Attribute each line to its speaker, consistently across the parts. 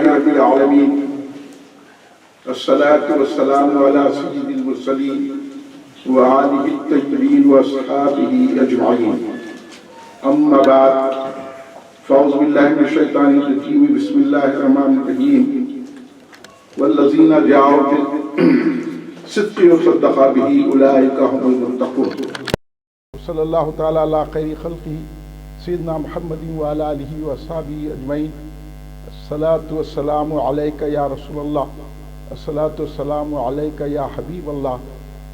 Speaker 1: لله رب العالمين الصلاة والسلام على سيد المرسلين وآله الطيبين وأصحابه أجمعين أما بعد فأعوذ بالله من الشيطان الرجيم بسم الله الرحمن الرحيم والذين جاءوا بالصدق وصدقوا به أولئك هم المتقون
Speaker 2: صلی اللہ تعالی علی خیر خلقہ سیدنا محمد وعلی آلہ وصحبہ اجمعین الصلاۃ والسلام علیک یا رسول اللہ، الصلاۃ والسلام علیک یا حبیب اللہ،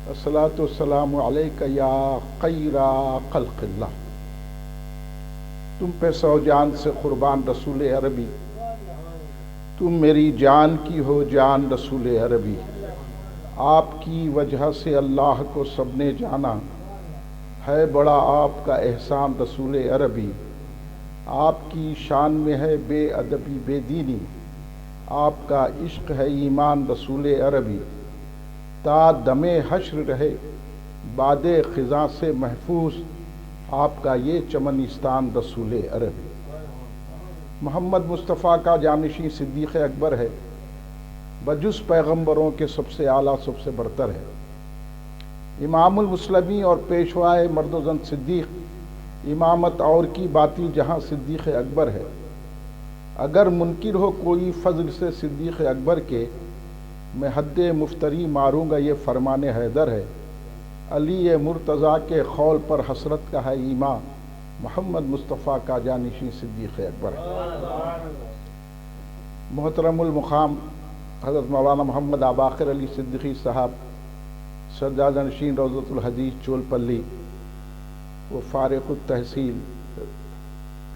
Speaker 2: الصلاۃ والسلام علیک یا خیر خلق اللہ۔ تم پہ سو جان سے قربان رسول عربی، تم میری جان کی ہو جان رسول عربی، آپ کی وجہ سے اللہ کو سب نے جانا، ہے بڑا آپ کا احسان رسول عربی، آپ کی شان میں ہے بے ادبی بے دینی، آپ کا عشق ہے ایمان رسول عربی، تا دم حشر رہے باد خزاں سے محفوظ، آپ کا یہ چمنستان رسول عربی۔ محمد مصطفیٰ کا جانشین صدیق اکبر ہے، بجز پیغمبروں کے سب سے اعلیٰ سب سے برتر ہے، امام المسلمین اور پیشوائے مرد و زن صدیق، امامت اور کی باطل جہاں صدیق اکبر ہے، اگر منکر ہو کوئی فضل سے صدیق اکبر کے، میں حد مفتری ماروں گا یہ فرمان حیدر ہے، علی مرتضیٰ کے قول پر حسرت کا ہے ایمان، محمد مصطفیٰ کا جانشین صدیق اکبر ہے۔ محترم المقام حضرت مولانا محمد باقر علی صدیقی صاحب، سجادہ نشین روضۃ الحدیث چول پلی و فارغ التحصیل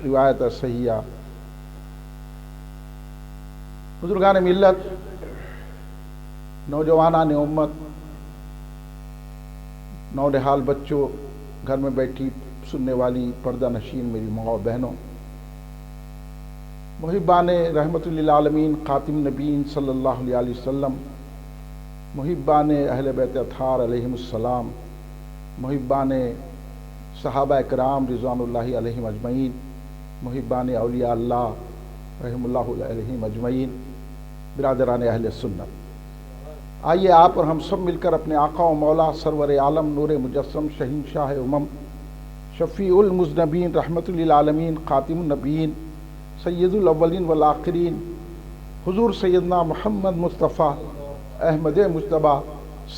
Speaker 2: روایت صحیحہ، بزرگان ملت، نوجوانان امت، نونہال بچوں، گھر میں بیٹھی سننے والی پردہ نشین میری ماں و بہنوں، محبان رحمت للعالمین خاتم نبیین صلی اللہ علیہ وسلم، محبان اہل بیت اطہار علیہم السلام، محبان صحابہ کرام رضوان اللہ علیہم اجمعین، محبان اولیاء اللہ رحم اللہ علیہم اجمعین، برادران اہل سنت، آئیے آپ اور ہم سب مل کر اپنے آقا و مولا سرور عالم نور مجسم شہنشاہ امم شفیع المذنبین رحمت للعالمین خاتم النبیین سید الاولین والآخرین حضور سیدنا محمد مصطفیٰ احمد مجتبیٰ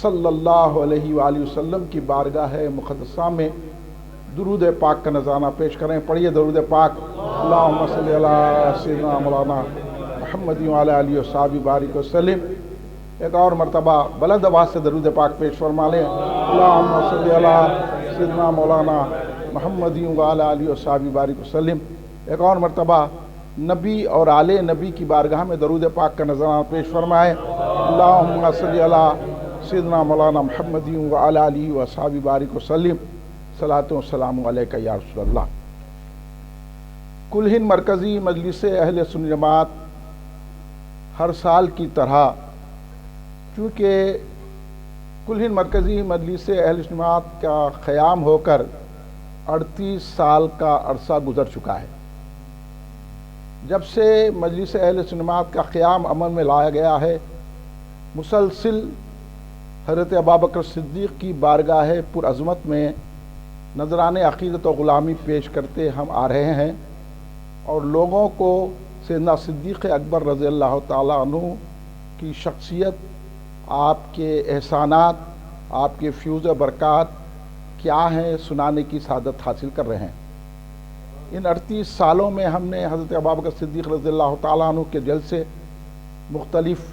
Speaker 2: صلی اللہ علیہ وآلہ وسلم کی بارگاہ مقدسہ میں درود پاک کا نذرانہ پیش کریں۔ پڑھیے درود پاک، اللہم صلی علی سیدنا مولانا محمد وعلی آلہ وصحبہ بارک وسلم۔ ایک اور مرتبہ بلند آواز سے درود پاک پیش فرما لیں، اللہم صلی علی سیدنا مولانا محمد وعلی آلہ وصحبہ بارک وسلم۔ ایک اور مرتبہ نبی اور آل نبی کی بارگاہ میں درود پاک کا نذرانہ پیش فرمائیں، اللہم صلی علی سیدنا مولانا محمد وعلی آلہ وصحبہ بارک وسلم، صلاۃ و سلام علیک یا رسول اللہ۔ کل ہند مرکزی مجلس اہل سنت جماعت ہر سال کی طرح، چونکہ کل ہند مرکزی مجلس اہل سنت جماعت کا قیام ہو کر 38 سال کا عرصہ گزر چکا ہے، جب سے مجلس اہل سنت جماعت کا قیام عمل میں لایا گیا ہے، مسلسل حضرت ابوبکر صدیق کی بارگاہ پرعظمت میں نذران عقیدت و غلامی پیش کرتے ہم آ رہے ہیں، اور لوگوں کو سیدنا صدیق اکبر رضی اللہ تعالیٰ عنہ کی شخصیت، آپ کے احسانات، آپ کے فیوز برکات کیا ہیں سنانے کی سعادت حاصل کر رہے ہیں۔ ان 38 سالوں میں ہم نے حضرت ابوبکر صدیق رضی اللہ تعالیٰ عنہ کے جلسے مختلف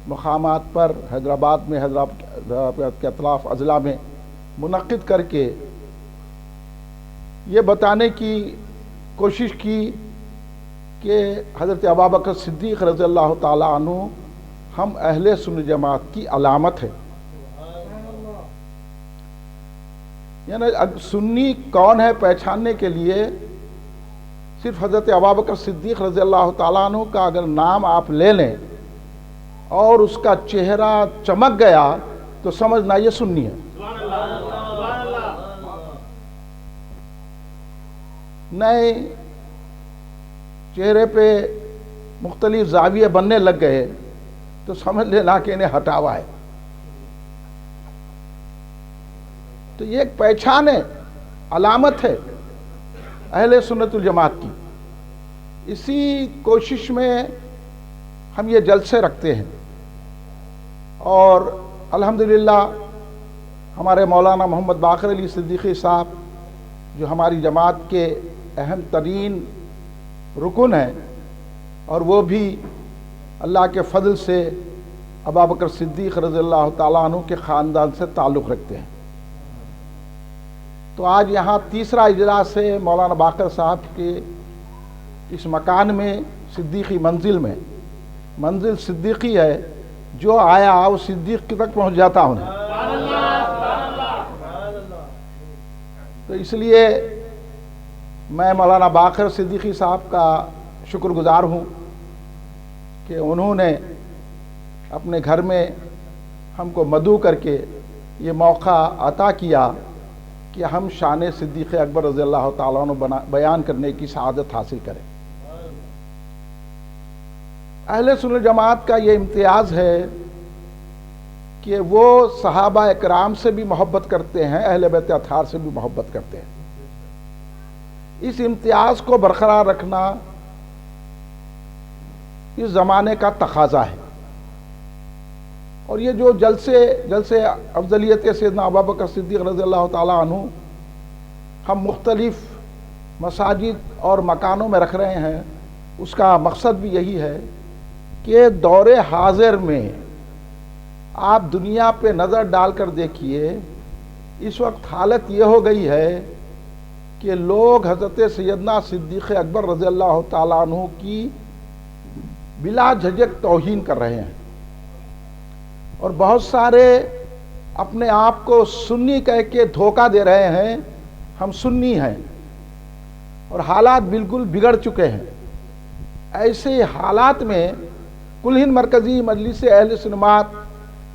Speaker 2: مقامات پر حیدرآباد میں، حیدرآباد کے اطراف اضلاع میں منعقد کر کے یہ بتانے کی کوشش کی کہ حضرت ابوبکر صدیق رضی اللہ تعالیٰ عنہ ہم اہل سنت جماعت کی علامت ہے۔ یعنی سنی کون ہے پہچاننے کے لیے صرف حضرت ابوبکر صدیق رضی اللہ تعالیٰ عنہ کا اگر نام آپ لے لیں اور اس کا چہرہ چمک گیا تو سمجھنا یہ سنی ہے۔ نئے چہرے پہ مختلف زاویے بننے لگ گئے تو سمجھ لینا کہ انہیں ہٹاوا ہے. تو یہ ایک پہچان ہے، علامت ہے اہل سنت الجماعت کی. اسی کوشش میں ہم یہ جلسے رکھتے ہیں، اور الحمدللہ ہمارے مولانا محمد باقر علی صدیقی صاحب جو ہماری جماعت کے اہم ترین رکن ہیں، اور وہ بھی اللہ کے فضل سے ابوبکر صدیق رضی اللہ تعالیٰ عنہ کے خاندان سے تعلق رکھتے ہیں. تو آج یہاں تیسرا اجلاس ہے مولانا باقر صاحب کے اس مکان میں، صدیقی منزل میں. منزل صدیقی ہے، جو آیا وہ صدیق تک پہنچ جاتا انہیں. تو اس لیے میں مولانا باقر صدیقی صاحب کا شکر گزار ہوں کہ انہوں نے اپنے گھر میں ہم کو مدعو کر کے یہ موقع عطا کیا کہ ہم شان صدیق اکبر رضی اللہ تعالیٰ عنہ بیان کرنے کی سعادت حاصل کریں. اہل سنت جماعت کا یہ امتیاز ہے کہ وہ صحابہ اکرام سے بھی محبت کرتے ہیں، اہل بیت اطہار سے بھی محبت کرتے ہیں. اس امتیاز کو برقرار رکھنا اس زمانے کا تقاضا ہے. اور یہ جو جلسے افضلیت سیدنا ابوبکر صدیق رضی اللہ تعالیٰ عنہ ہم مختلف مساجد اور مکانوں میں رکھ رہے ہیں، اس کا مقصد بھی یہی ہے کہ دور حاضر میں آپ دنیا پہ نظر ڈال کر دیکھیے، اس وقت حالت یہ ہو گئی ہے کہ لوگ حضرت سیدنا صدیق اکبر رضی اللہ تعالیٰ عنہ کی بلا جھجک توہین کر رہے ہیں، اور بہت سارے اپنے آپ کو سنی کہہ کے دھوکہ دے رہے ہیں، ہم سنی ہیں، اور حالات بالکل بگڑ چکے ہیں. ایسے حالات میں کل ہند مرکزی مجلس اہل سنت جماعت،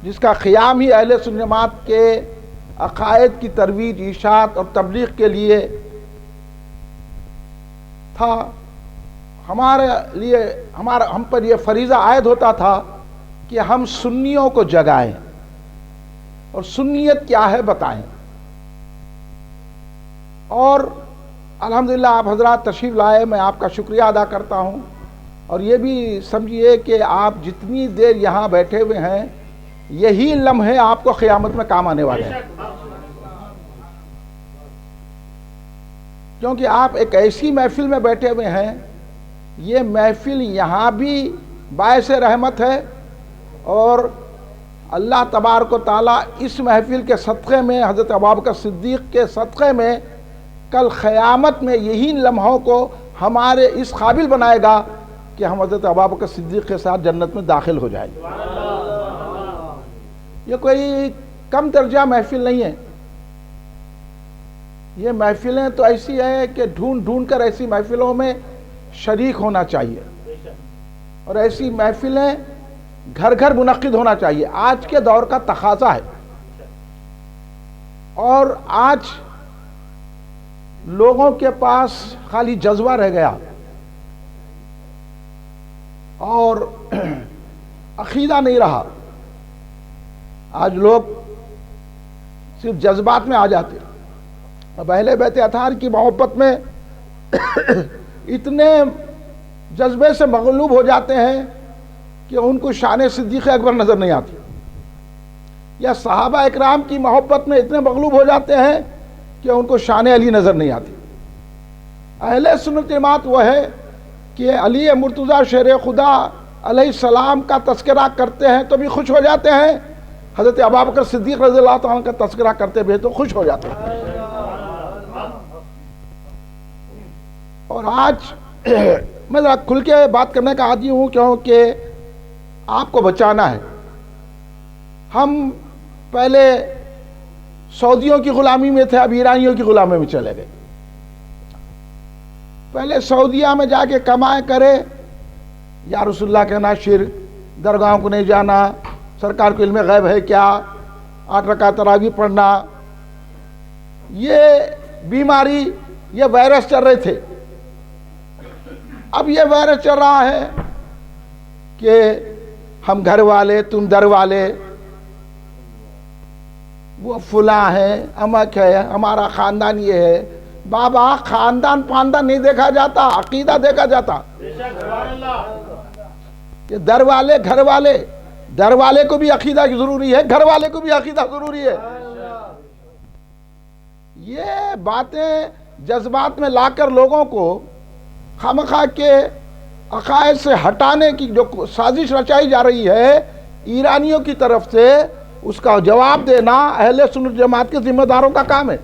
Speaker 2: جس کا قیام ہی اہل سنت جماعت کے عقائد کی ترویج، اشاعت اور تبلیغ کے لیے تھا، ہم پر یہ فریضہ عائد ہوتا تھا کہ ہم سنیوں کو جگائیں اور سنیت کیا ہے بتائیں. اور الحمدللہ آپ حضرات تشریف لائے، میں آپ کا شکریہ ادا کرتا ہوں. اور یہ بھی سمجھیے کہ آپ جتنی دیر یہاں بیٹھے ہوئے ہیں، یہی لمحے آپ کو قیامت میں کام آنے والے ہیں، کیونکہ آپ ایک ایسی محفل میں بیٹھے ہوئے ہیں. یہ محفل یہاں بھی باعث رحمت ہے، اور اللہ تبارک و تعالیٰ اس محفل کے صدقے میں، حضرت ابوبکر صدیق کے صدقے میں، کل قیامت میں یہی لمحوں کو ہمارے اس قابل بنائے گا کہ ہم حضرت ابوبکر صدیق کے ساتھ جنت میں داخل ہو جائیں. یہ کوئی کم درجہ محفل نہیں ہے. یہ محفلیں تو ایسی ہیں کہ ڈھونڈ کر ایسی محفلوں میں شریک ہونا چاہیے، اور ایسی محفلیں گھر گھر منعقد ہونا چاہیے. آج کے دور کا تقاضا ہے، اور آج لوگوں کے پاس خالی جذبہ رہ گیا اور عقیدہ نہیں رہا. آج لوگ صرف جذبات میں آ جاتے ہیں. اب اہل بیت اطہار کی محبت میں اتنے جذبے سے مغلوب ہو جاتے ہیں کہ ان کو شان صدیق اکبر نظر نہیں آتی، یا صحابہ اکرام کی محبت میں اتنے مغلوب ہو جاتے ہیں کہ ان کو شان علی نظر نہیں آتی. اہل سنت جماعت وہ ہے کہ علی مرتضیٰ شیر خدا علیہ السلام کا تذکرہ کرتے ہیں تو بھی خوش ہو جاتے ہیں، حضرت ابوبکر صدیق رضی اللہ تعالیٰ کا تذکرہ کرتے بھی تو خوش ہو جاتے ہیں. اور آج میں ذرا کھل کے بات کرنے کا عادی ہوں، کیونکہ آپ کو بچانا ہے. ہم پہلے سعودیوں کی غلامی میں تھے، اب ایرانیوں کی غلامی میں چلے گئے. پہلے سعودیہ میں جا کے کمائے کرے، یا رسول اللہ کہنا شرک، درگاہوں کو نہیں جانا، سرکار کو علم غیب ہے کیا، 8 رکعت تراویح پڑھنا، یہ بیماری، یہ وائرس چل رہے تھے. اب یہ وائرس چل رہا ہے کہ ہم گھر والے تم در والے، وہ فلاں ہے، امک ہے، ہمارا خاندان یہ ہے. بابا خاندان پاندان نہیں دیکھا جاتا، عقیدہ دیکھا جاتا. کہ در والے گھر والے، در والے کو بھی عقیدہ ضروری ہے، گھر والے کو بھی عقیدہ ضروری ہے. یہ باتیں جذبات میں لا کر لوگوں کو خامخواہ کے عقائد سے ہٹانے کی جو سازش رچائی جا رہی ہے ایرانیوں کی طرف سے، اس کا جواب دینا اہل سنت جماعت کے ذمہ داروں کا کام ہے.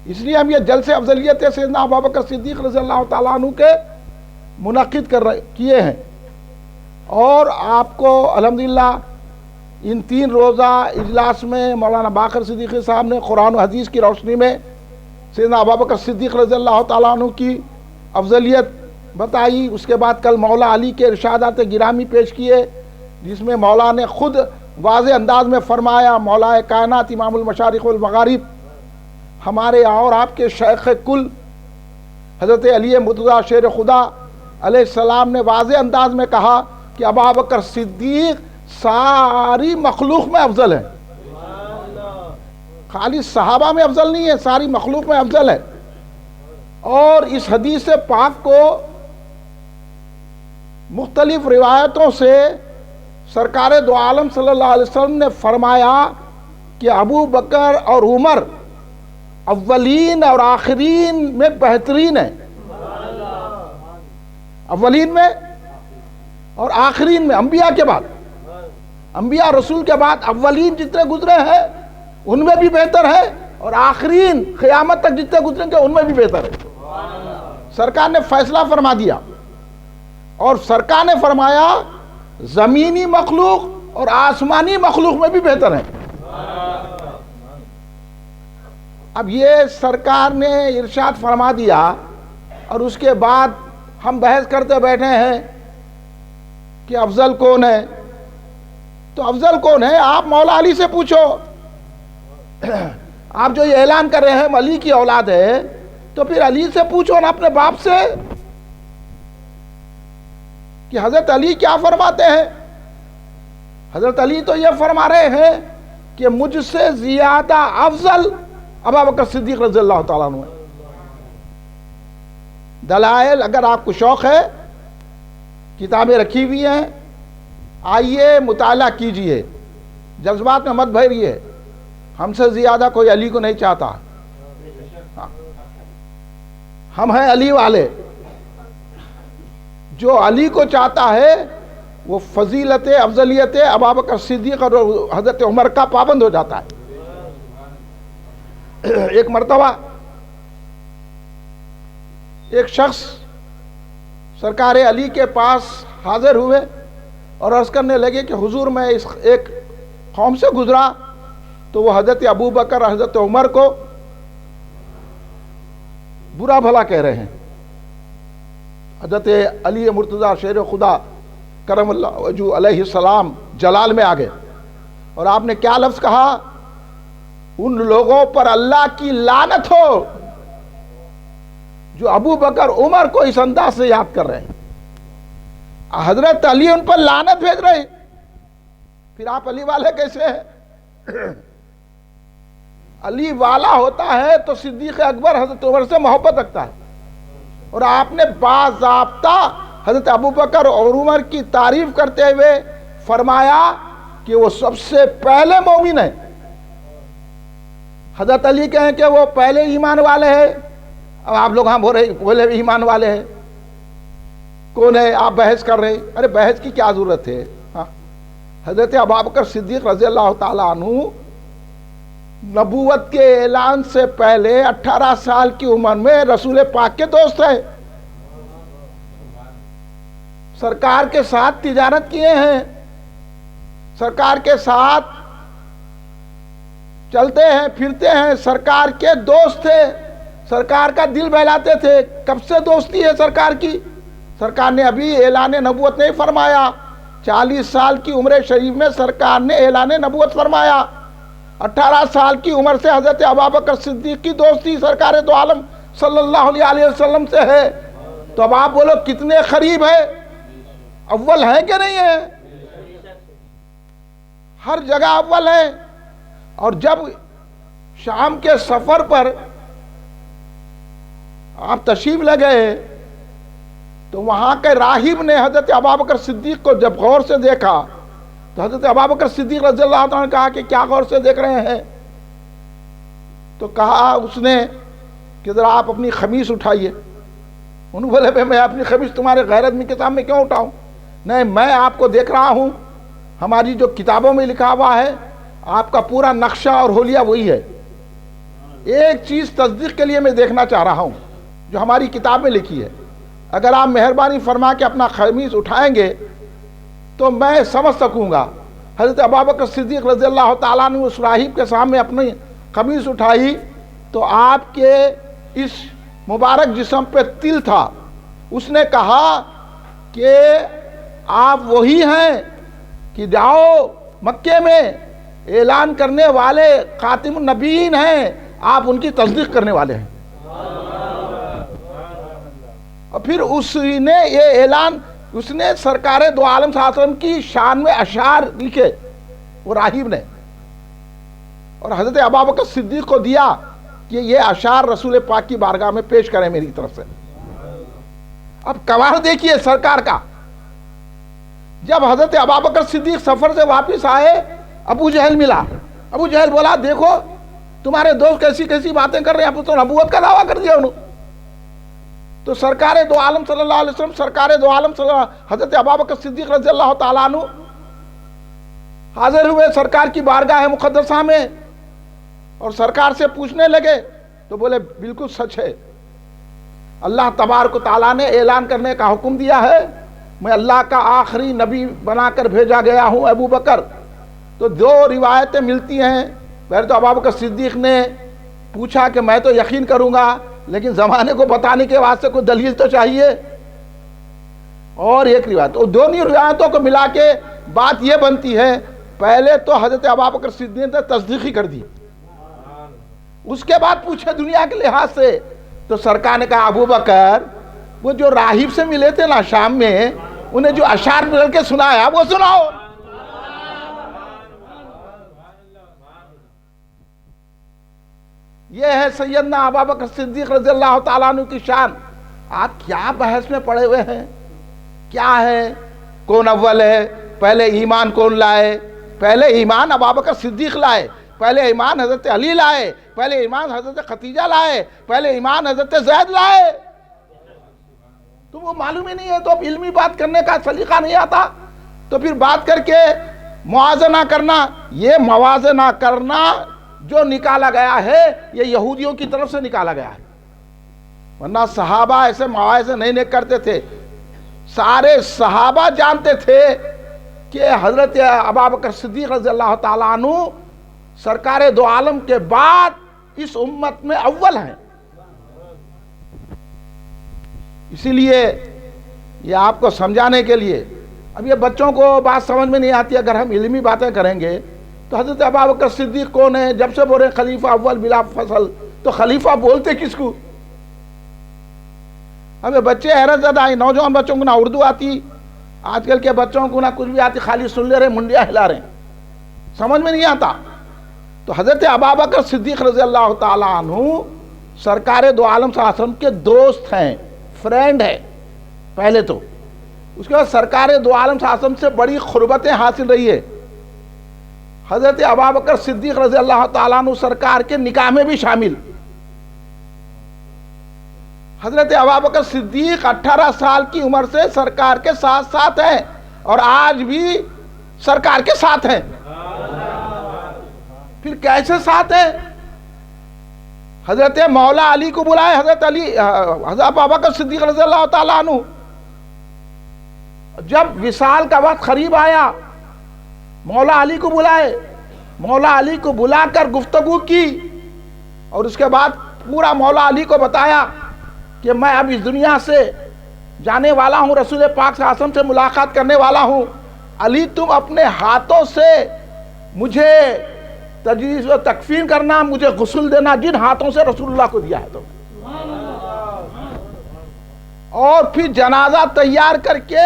Speaker 2: اس لیے ہم یہ جلسے افضلیت سیدنا ابوبکر صدیق رضی اللہ تعالیٰ عنہ کے منعقد کیے ہیں. اور آپ کو الحمدللہ ان 3 روزہ اجلاس میں مولانا باقر صدیقی صاحب نے قرآن و حدیث کی روشنی میں سیدنا ابوبکر صدیق رضی اللہ تعالیٰ عنہ کی افضلیت بتائی. اس کے بعد کل مولا علی کے ارشادات گرامی پیش کیے، جس میں مولا نے خود واضح انداز میں فرمایا، مولا کائنات امام المشارق والمغارب ہمارے اور آپ کے شیخ کل حضرت علی مرتضیٰ شیر خدا علیہ السلام نے واضح انداز میں کہا کہ ابوبکر صدیق ساری مخلوق میں افضل ہے. خالی صحابہ میں افضل نہیں ہے، ساری مخلوق میں افضل ہے. اور اس حدیث پاک کو مختلف روایتوں سے سرکار دو عالم صلی اللہ علیہ وسلم نے فرمایا کہ ابو بکر اور عمر اولین اور آخرین میں بہترین ہیں. اولین میں اور آخرین میں، انبیاء کے بعد، انبیاء رسول کے بعد اولین جتنے گزرے ہیں ان میں بھی بہتر ہے، اور آخرین قیامت تک جتنے گزریں گے ان میں بھی بہتر ہے. سرکار نے فیصلہ فرما دیا، اور سرکار نے فرمایا زمینی مخلوق اور آسمانی مخلوق میں بھی بہتر ہے. اب یہ سرکار نے ارشاد فرما دیا، اور اس کے بعد ہم بحث کرتے بیٹھے ہیں کہ افضل کون ہے. تو افضل کون ہے آپ مولا علی سے پوچھو. آپ جو یہ اعلان کر رہے ہیں علی کی اولاد ہے، تو پھر علی سے پوچھو نا، اپنے باپ سے، کہ حضرت علی کیا فرماتے ہیں. حضرت علی تو یہ فرما رہے ہیں کہ مجھ سے زیادہ افضل ابوبکر صدیق رضی اللہ تعالیٰ عنہ ہے. دلائل اگر آپ کو شوق ہے، کتابیں رکھی ہوئی ہیں، آئیے مطالعہ کیجئے، جذبات میں مت بھریے. ہم سے زیادہ کوئی علی کو نہیں چاہتا، ہم ہیں علی والے. جو علی کو چاہتا ہے وہ فضیلت افضلیت ابوبکر صدیق اور حضرت عمر کا پابند ہو جاتا ہے. ایک مرتبہ ایک شخص سرکار علی کے پاس حاضر ہوئے اور عرض کرنے لگے کہ حضور میں اس ایک قوم سے گزرا تو وہ حضرت ابو بکر اور حضرت عمر کو برا بھلا کہہ رہے ہیں. حضرت علی مرتضیٰ شیر خدا کرم اللہ وجہ علیہ السلام جلال میں آگئے، اور آپ نے کیا لفظ کہا؟ ان لوگوں پر اللہ کی لعنت ہو جو ابو بکر عمر کو اس انداز سے یاد کر رہے ہیں. حضرت علی ان پر لعنت بھیج رہے ہیں، پھر آپ علی والے کیسے ہیں؟ علی والا ہوتا ہے تو صدیق اکبر حضرت عمر سے محبت رکھتا ہے، اور آپ نے باضابطہ حضرت ابو بکر اور عمر کی تعریف کرتے ہوئے فرمایا کہ وہ سب سے پہلے مومن ہیں. حضرت علی کہیں کہ وہ پہلے ایمان والے ہیں، اب آپ لوگ ہاں بولے ایمان والے ہیں. کون ہے؟ آپ بحث کر رہے ہیں. ارے بحث کی کیا ضرورت ہے؟ حضرت ابوبکر صدیق رضی اللہ تعالیٰ عنہ نبوت کے اعلان سے پہلے 18 سال کی عمر میں رسول پاک کے دوست ہیں، سرکار کے ساتھ تجارت کیے ہیں، سرکار کے ساتھ چلتے ہیں پھرتے ہیں، سرکار کے دوست تھے، سرکار کا دل بہلاتے تھے. کب سے دوستی ہے سرکار کی؟ سرکار نے ابھی اعلان نبوت نہیں فرمایا، 40 سال کی عمر شریف میں سرکار نے اعلان نبوت فرمایا. 18 سال کی عمر سے حضرت ابوبکر صدیق کی دوستی سرکار دو عالم صلی اللہ علیہ وسلم سے ہے. تو اب آپ بولو کتنے قریب ہے؟ اول ہیں کہ نہیں ہیں؟ ہر جگہ اول ہے. اور جب شام کے سفر پر آپ تشریف لے گئے تو وہاں کے راہب نے حضرت ابوبکر صدیق کو جب غور سے دیکھا تو حضرت ابوبکر صدیق رضی اللہ عنہ نے کہا کہ کیا غور سے دیکھ رہے ہیں؟ تو کہا اس نے کہ ذرا آپ اپنی خمیس اٹھائیے. انہوں نے بولے میں اپنی خمیس تمہارے غیر آدمی کے سامنے کیوں اٹھاؤں؟ نہیں، میں آپ کو دیکھ رہا ہوں، ہماری جو کتابوں میں لکھا ہوا ہے آپ کا پورا نقشہ اور حلیہ وہی ہے. ایک چیز تصدیق کے لیے میں دیکھنا چاہ رہا ہوں جو ہماری کتاب میں لکھی ہے. اگر آپ مہربانی فرما کے اپنا خمیس اٹھائیں گے تو میں سمجھ سکوں گا. حضرت ابوبکر صدیق رضی اللہ تعالیٰ نے اس راہب کے سامنے اپنی خمیس اٹھائی تو آپ کے اس مبارک جسم پہ تل تھا. اس نے کہا کہ آپ وہی ہیں کہ جاؤ مکے میں اعلان کرنے والے خاتم النبیین ہیں، آپ ان کی تصدیق کرنے والے ہیں. اور پھر اس نے یہ اعلان، اس نے سرکار دو عالم صلی اللہ علیہ وسلم کی شان میں اشعار لکھے وہ راہب نے، اور حضرت ابوبکر صدیق کو دیا کہ یہ اشعار رسول پاک کی بارگاہ میں پیش کریں میری طرف سے. اب کمال دیکھیے سرکار کا. جب حضرت ابوبکر صدیق سفر سے واپس آئے، ابو جہل ملا. ابو جہل بولا دیکھو تمہارے دوست کیسی کیسی باتیں کر رہے ہیں، اب تو نبوت کا دعویٰ کر دیا انہوں. تو سرکار دو عالم صلی اللہ علیہ وسلم، سرکار دو عالم صلی اللہ حضرت ابوبکر صدیق رضی اللہ تعالیٰ عنہ حاضر ہوئے سرکار کی بارگاہ مقدسہ میں اور سرکار سے پوچھنے لگے تو بولے بالکل سچ ہے، اللہ تبارک و تعالیٰ نے اعلان کرنے کا حکم دیا ہے، میں اللہ کا آخری نبی بنا کر بھیجا گیا ہوں ابو بکر. تو دو روایتیں ملتی ہیں. پہلے تو ابوبکر صدیق نے پوچھا کہ میں تو یقین کروں گا لیکن زمانے کو بتانے کے واسطے کوئی دلیل تو چاہیے. اور ایک روایت، دونوں روایتوں کو ملا کے بات یہ بنتی ہے، پہلے تو حضرت ابوبکر صدیق نے تصدیق ہی کر دی، اس کے بعد پوچھے دنیا کے لحاظ سے تو سرکار نے کہا ابو بکر وہ جو راہب سے ملے تھے نا شام میں، انہیں جو اشعار مل کے سنایا وہ سناؤ. یہ ہے سیدنا ابوبکر صدیق رضی اللہ تعالیٰ عنہ کی شان. آپ کیا بحث میں پڑے ہوئے ہیں؟ کیا ہے کون اول ہے؟ پہلے ایمان کون لائے؟ پہلے ایمان ابوبکر صدیق لائے، پہلے ایمان حضرت علی لائے، پہلے ایمان حضرت خدیجہ لائے، پہلے ایمان حضرت زید لائے. تو وہ معلوم ہی نہیں ہے تو اب علمی بات کرنے کا سلیقہ نہیں آتا تو پھر بات کر کے موازنہ کرنا. یہ موازنہ کرنا جو نکالا گیا ہے یہ یہودیوں کی طرف سے نکالا گیا ہے، ورنہ صحابہ ایسے موازنے نہیں کرتے تھے. سارے صحابہ جانتے تھے کہ حضرت ابوبکر صدیق رضی اللہ تعالیٰ عنہ سرکار دو عالم کے بعد اس امت میں اول ہیں. اسی لیے یہ آپ کو سمجھانے کے لیے، اب یہ بچوں کو بات سمجھ میں نہیں آتی، اگر ہم علمی باتیں کریں گے تو حضرت ابوبکر صدیق کون ہے؟ جب سے بول رہے خلیفہ اول بلا فصل، تو خلیفہ بولتے کس کو؟ اب بچے حیرت زدہ آئی، نوجوان بچوں کو نہ اردو آتی، آج کل کے بچوں کو نہ کچھ بھی آتی، خالی سن لے رہے منڈیاں ہلا رہے ہیں، سمجھ میں نہیں آتا. تو حضرت ابوبکر صدیق رضی اللہ تعالیٰ عنہ سرکار دو عالم صلی اللہ علیہ وسلم کے دوست ہیں، فرینڈ ہے پہلے تو. اس کے بعد سرکار دو عالم صلی اللہ علیہ وسلم سے بڑی قربتیں حاصل رہی ہے. حضرت ابوبکر صدیق رضی اللہ تعالیٰ عنہ سرکار کے نکاح میں بھی شامل. حضرت ابوبکر صدیق 18 سال کی عمر سے سرکار کے ساتھ ساتھ ہیں اور آج بھی سرکار کے ساتھ ہیں. پھر کیسے ساتھ ہیں؟ حضرت مولا علی کو بلائے، حضرت ابوبکر صدیق رضی اللہ تعالیٰ عنہ جب وصال کا وقت قریب آیا مولا علی کو بلائے، مولا علی کو بلا کر گفتگو کی اور اس کے بعد پورا مولا علی کو بتایا کہ میں اب اس دنیا سے جانے والا ہوں، رسول پاک صلی اللہ علیہ وسلم سے ملاقات کرنے والا ہوں. علی تم اپنے ہاتھوں سے مجھے تجویز و تکفین کرنا، مجھے غسل دینا جن ہاتھوں سے رسول اللہ کو دیا ہے تم، اور پھر جنازہ تیار کر کے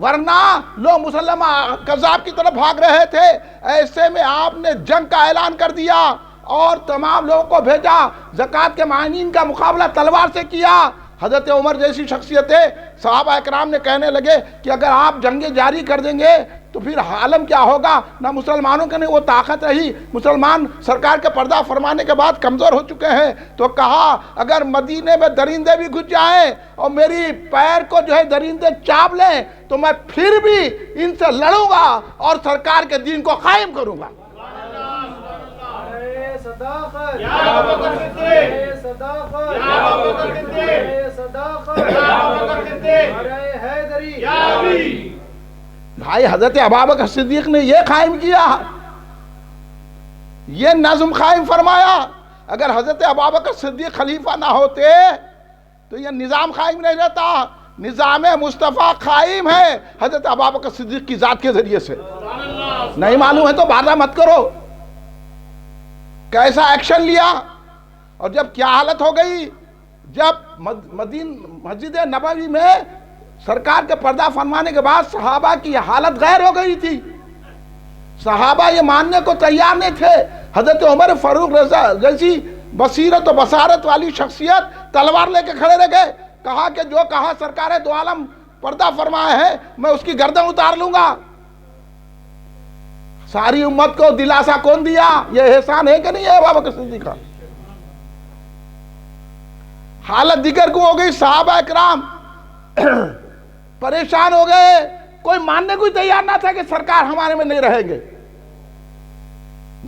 Speaker 2: ورنہ لوگ مسلمہ کذاب کی طرف بھاگ رہے تھے، ایسے میں آپ نے جنگ کا اعلان کر دیا اور تمام لوگوں کو بھیجا، زکوٰۃ کے مانعین کا مقابلہ تلوار سے کیا۔ حضرت عمر جیسی شخصیتیں صحابہ اکرام نے کہنے لگے کہ اگر آپ جنگیں جاری کر دیں گے تو پھر عالم کیا ہوگا، نہ مسلمانوں کے نہیں وہ طاقت رہی، مسلمان سرکار کے پردہ فرمانے کے بعد کمزور ہو چکے ہیں۔ تو کہا اگر مدینے میں درندے بھی گھس جائیں اور میری پیر کو جو ہے درندے چاپ لیں تو میں پھر بھی ان سے لڑوں گا اور سرکار کے دین کو قائم کروں گا۔ بھائی حضرت ابوبکر صدیق نے یہ قائم کیا، یہ نظم قائم فرمایا۔ اگر حضرت ابوبکر صدیق خلیفہ نہ ہوتے تو یہ نظام قائم نہیں رہتا۔ نظام مصطفیٰ قائم ہے حضرت ابوبکر صدیق کی ذات کے ذریعے سے۔ نہیں معلوم ہے تو بادہ مت کرو۔ کیسا ایکشن لیا، اور جب کیا حالت ہو گئی، جب مسجد نبوی میں سرکار کے پردہ فرمانے کے بعد صحابہ کی حالت غیر ہو گئی تھی۔ صحابہ یہ ماننے کو تیار نہیں تھے۔ حضرت عمر فاروق رضا جیسی بصیرت و بصارت والی شخصیت تلوار لے کے کھڑے رہ گئے، کہا کہ جو کہا سرکار دو عالم پردہ فرمایا ہے میں اس کی گردن اتار لوں گا۔ ساری امت کو دلاسا کون دیا؟ یہ احسان ہے کہ نہیں ہے ابوبکر صدیق کا؟ حالت دیگر کو ہو گئی، صحابہ اکرام پریشان ہو گئے، کوئی ماننے کو تیار نہ تھا کہ سرکار ہمارے میں نہیں رہیں گے۔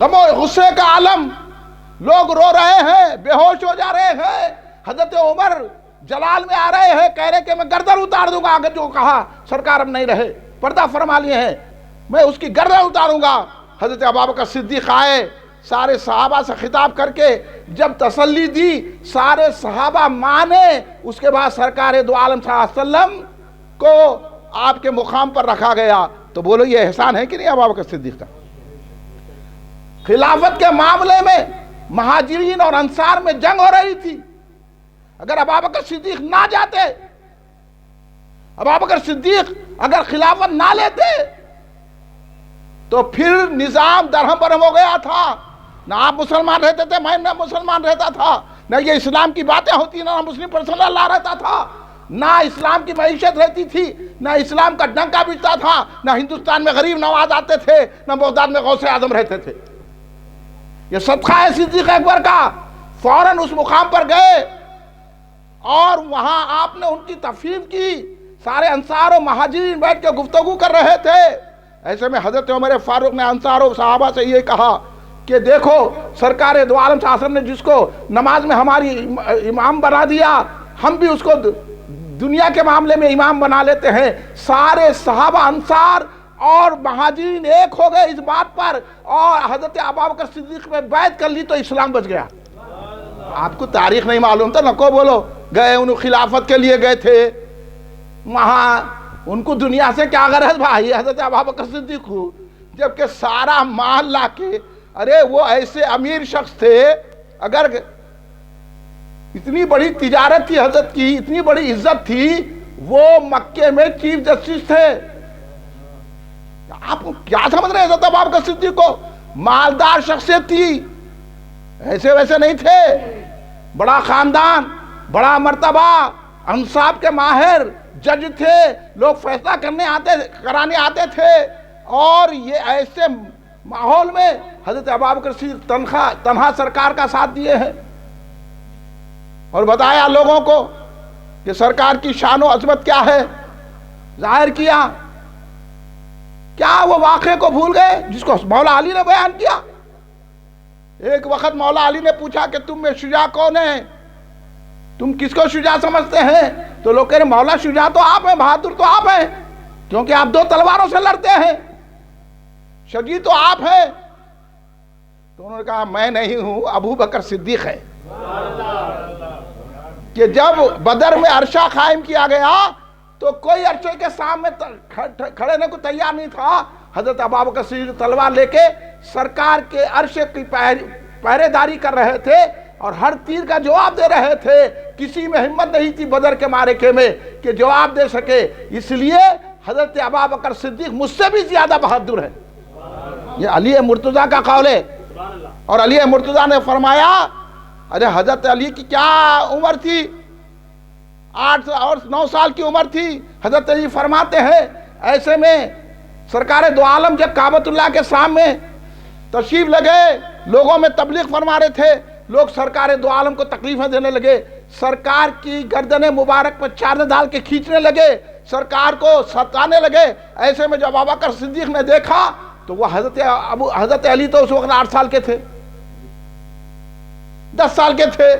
Speaker 2: غم و غصے کا عالم، لوگ رو رہے ہیں، بے ہوش ہو جا رہے ہیں۔ حضرت عمر جلال میں آ رہے ہیں، کہہ رہے کہ میں گردن اتار دوں گا اگر جو کہا سرکار اب نہیں رہے، پردہ فرما لیے ہیں، میں اس کی گردن اتاروں گا۔ حضرت ابوبکر صدیق آئے، سارے صحابہ سے خطاب کر کے جب تسلی دی، سارے صحابہ مانے، اس کے بعد سرکار دو عالم صلی اللہ علیہ وسلم کو آپ کے مقام پر رکھا گیا۔ تو بولو یہ احسان ہے کہ نہیں ابوبکر صدیق کا؟ خلافت کے معاملے میں مہاجرین اور انصار میں جنگ ہو رہی تھی، اگر ابوبکر صدیق نہ جاتے، ابوبکر صدیق اگر خلافت نہ لیتے تو پھر نظام درہم برہم ہو گیا تھا۔ نہ آپ مسلمان رہتے تھے، میں نہ مسلمان رہتا تھا، نہ یہ اسلام کی باتیں ہوتی، نہ مسلم پرسنل اللہ رہتا تھا، نہ اسلام کی معیشت رہتی تھی، نہ اسلام کا ڈنکا بجتا تھا، نہ ہندوستان میں غریب نواز آتے تھے، نہ بغداد میں غوث اعظم رہتے تھے۔ یہ صدقہ ہے صدیق اکبر کا۔ فوراً اس مقام پر گئے اور وہاں آپ نے ان کی تفہیم کی، سارے انصار و مہاجرین بیٹھ کے گفتگو کر رہے تھے۔ ایسے میں حضرت عمر فاروق نے انصار و صحابہ سے یہ کہا کہ دیکھو سرکار دو عالم صلی اللہ علیہ وسلم نے جس کو نماز میں ہماری امام بنا دیا، ہم بھی اس کو دنیا کے معاملے میں امام بنا لیتے ہیں۔ سارے صحابہ انصار اور مہاجرین ایک ہو گئے اس بات پر، اور حضرت ابوبکر صدیق میں بیعت کر لی تو اسلام بچ گیا۔ آپ کو تاریخ نہیں معلوم تھا، نہ کو بولو گئے انہوں خلافت کے لیے گئے تھے، وہاں ان کو دنیا سے کیا غرض بھائی؟ حضرت ابوبکر صدیق ہو جبکہ سارا مال لا کے، ارے وہ ایسے امیر شخص تھے، اگر اتنی بڑی تجارت تھی حضرت کی، اتنی بڑی عزت تھی، وہ مکے میں چیف جسٹس تھے۔ آپ کیا سمجھ رہے ہیں حضرت ابوبکر صدیق کو؟ مالدار شخصیت تھی، ایسے ویسے نہیں تھے، بڑا خاندان، بڑا مرتبہ، انصاف کے ماہر جج تھے، لوگ فیصلہ کرانے آتے تھے، اور یہ ایسے ماحول میں حضرت ابوبکر صدیق تنہا سرکار کا ساتھ دیے ہیں اور بتایا لوگوں کو کہ سرکار کی شان و عظمت کیا ہے، ظاہر کیا۔ کیا وہ واقعے کو بھول گئے جس کو مولا علی نے بیان کیا؟ ایک وقت مولا علی نے پوچھا کہ تم میں شجاع کون ہے، تم کس کو شجاع سمجھتے ہیں؟ تو لوگ کہہ رہے مولا شجاع تو آپ ہیں، بہادر تو آپ ہیں، کیونکہ آپ 2 تلواروں سے لڑتے ہیں، شجاع تو آپ ہیں۔ تو انہوں نے کہا میں نہیں ہوں، ابوبکر صدیق ہے۔ کہ جب بدر میں عرشہ قائم کیا گیا تو کوئی عرشے کے سامنے کھڑے نے کو تیار نہیں تھا۔ حضرت ابوبکر صدیق تلوار لے کے سرکار کے عرشے کی پہرے داری کر رہے تھے اور ہر تیر کا جواب دے رہے تھے۔ کسی میں ہمت نہیں تھی بدر کے معرکے میں کہ جواب دے سکے، اس لیے حضرت ابوبکر صدیق مجھ سے بھی زیادہ بہادر ہے. یہ علی مرتضیٰ کا قول ہے. اور علی مرتضیٰ نے فرمایا ارے حضرت علی کی کیا عمر تھی، 8 اور 9 سال کی عمر تھی. حضرت علی فرماتے ہیں ایسے میں سرکار دو عالم جب کعبۃ اللہ کے سامنے تشریف لگے، لوگوں میں تبلیغ فرما رہے تھے، لوگ سرکار دو عالم کو تکلیفیں دینے لگے، سرکار کی گردن مبارک پر چادر ڈال کے کھینچنے لگے، سرکار کو ستانے لگے. ایسے میں جب ابوبکر صدیق نے دیکھا تو وہ حضرت علی تو اس وقت 8 سال کے تھے، 10 سال کے تھے.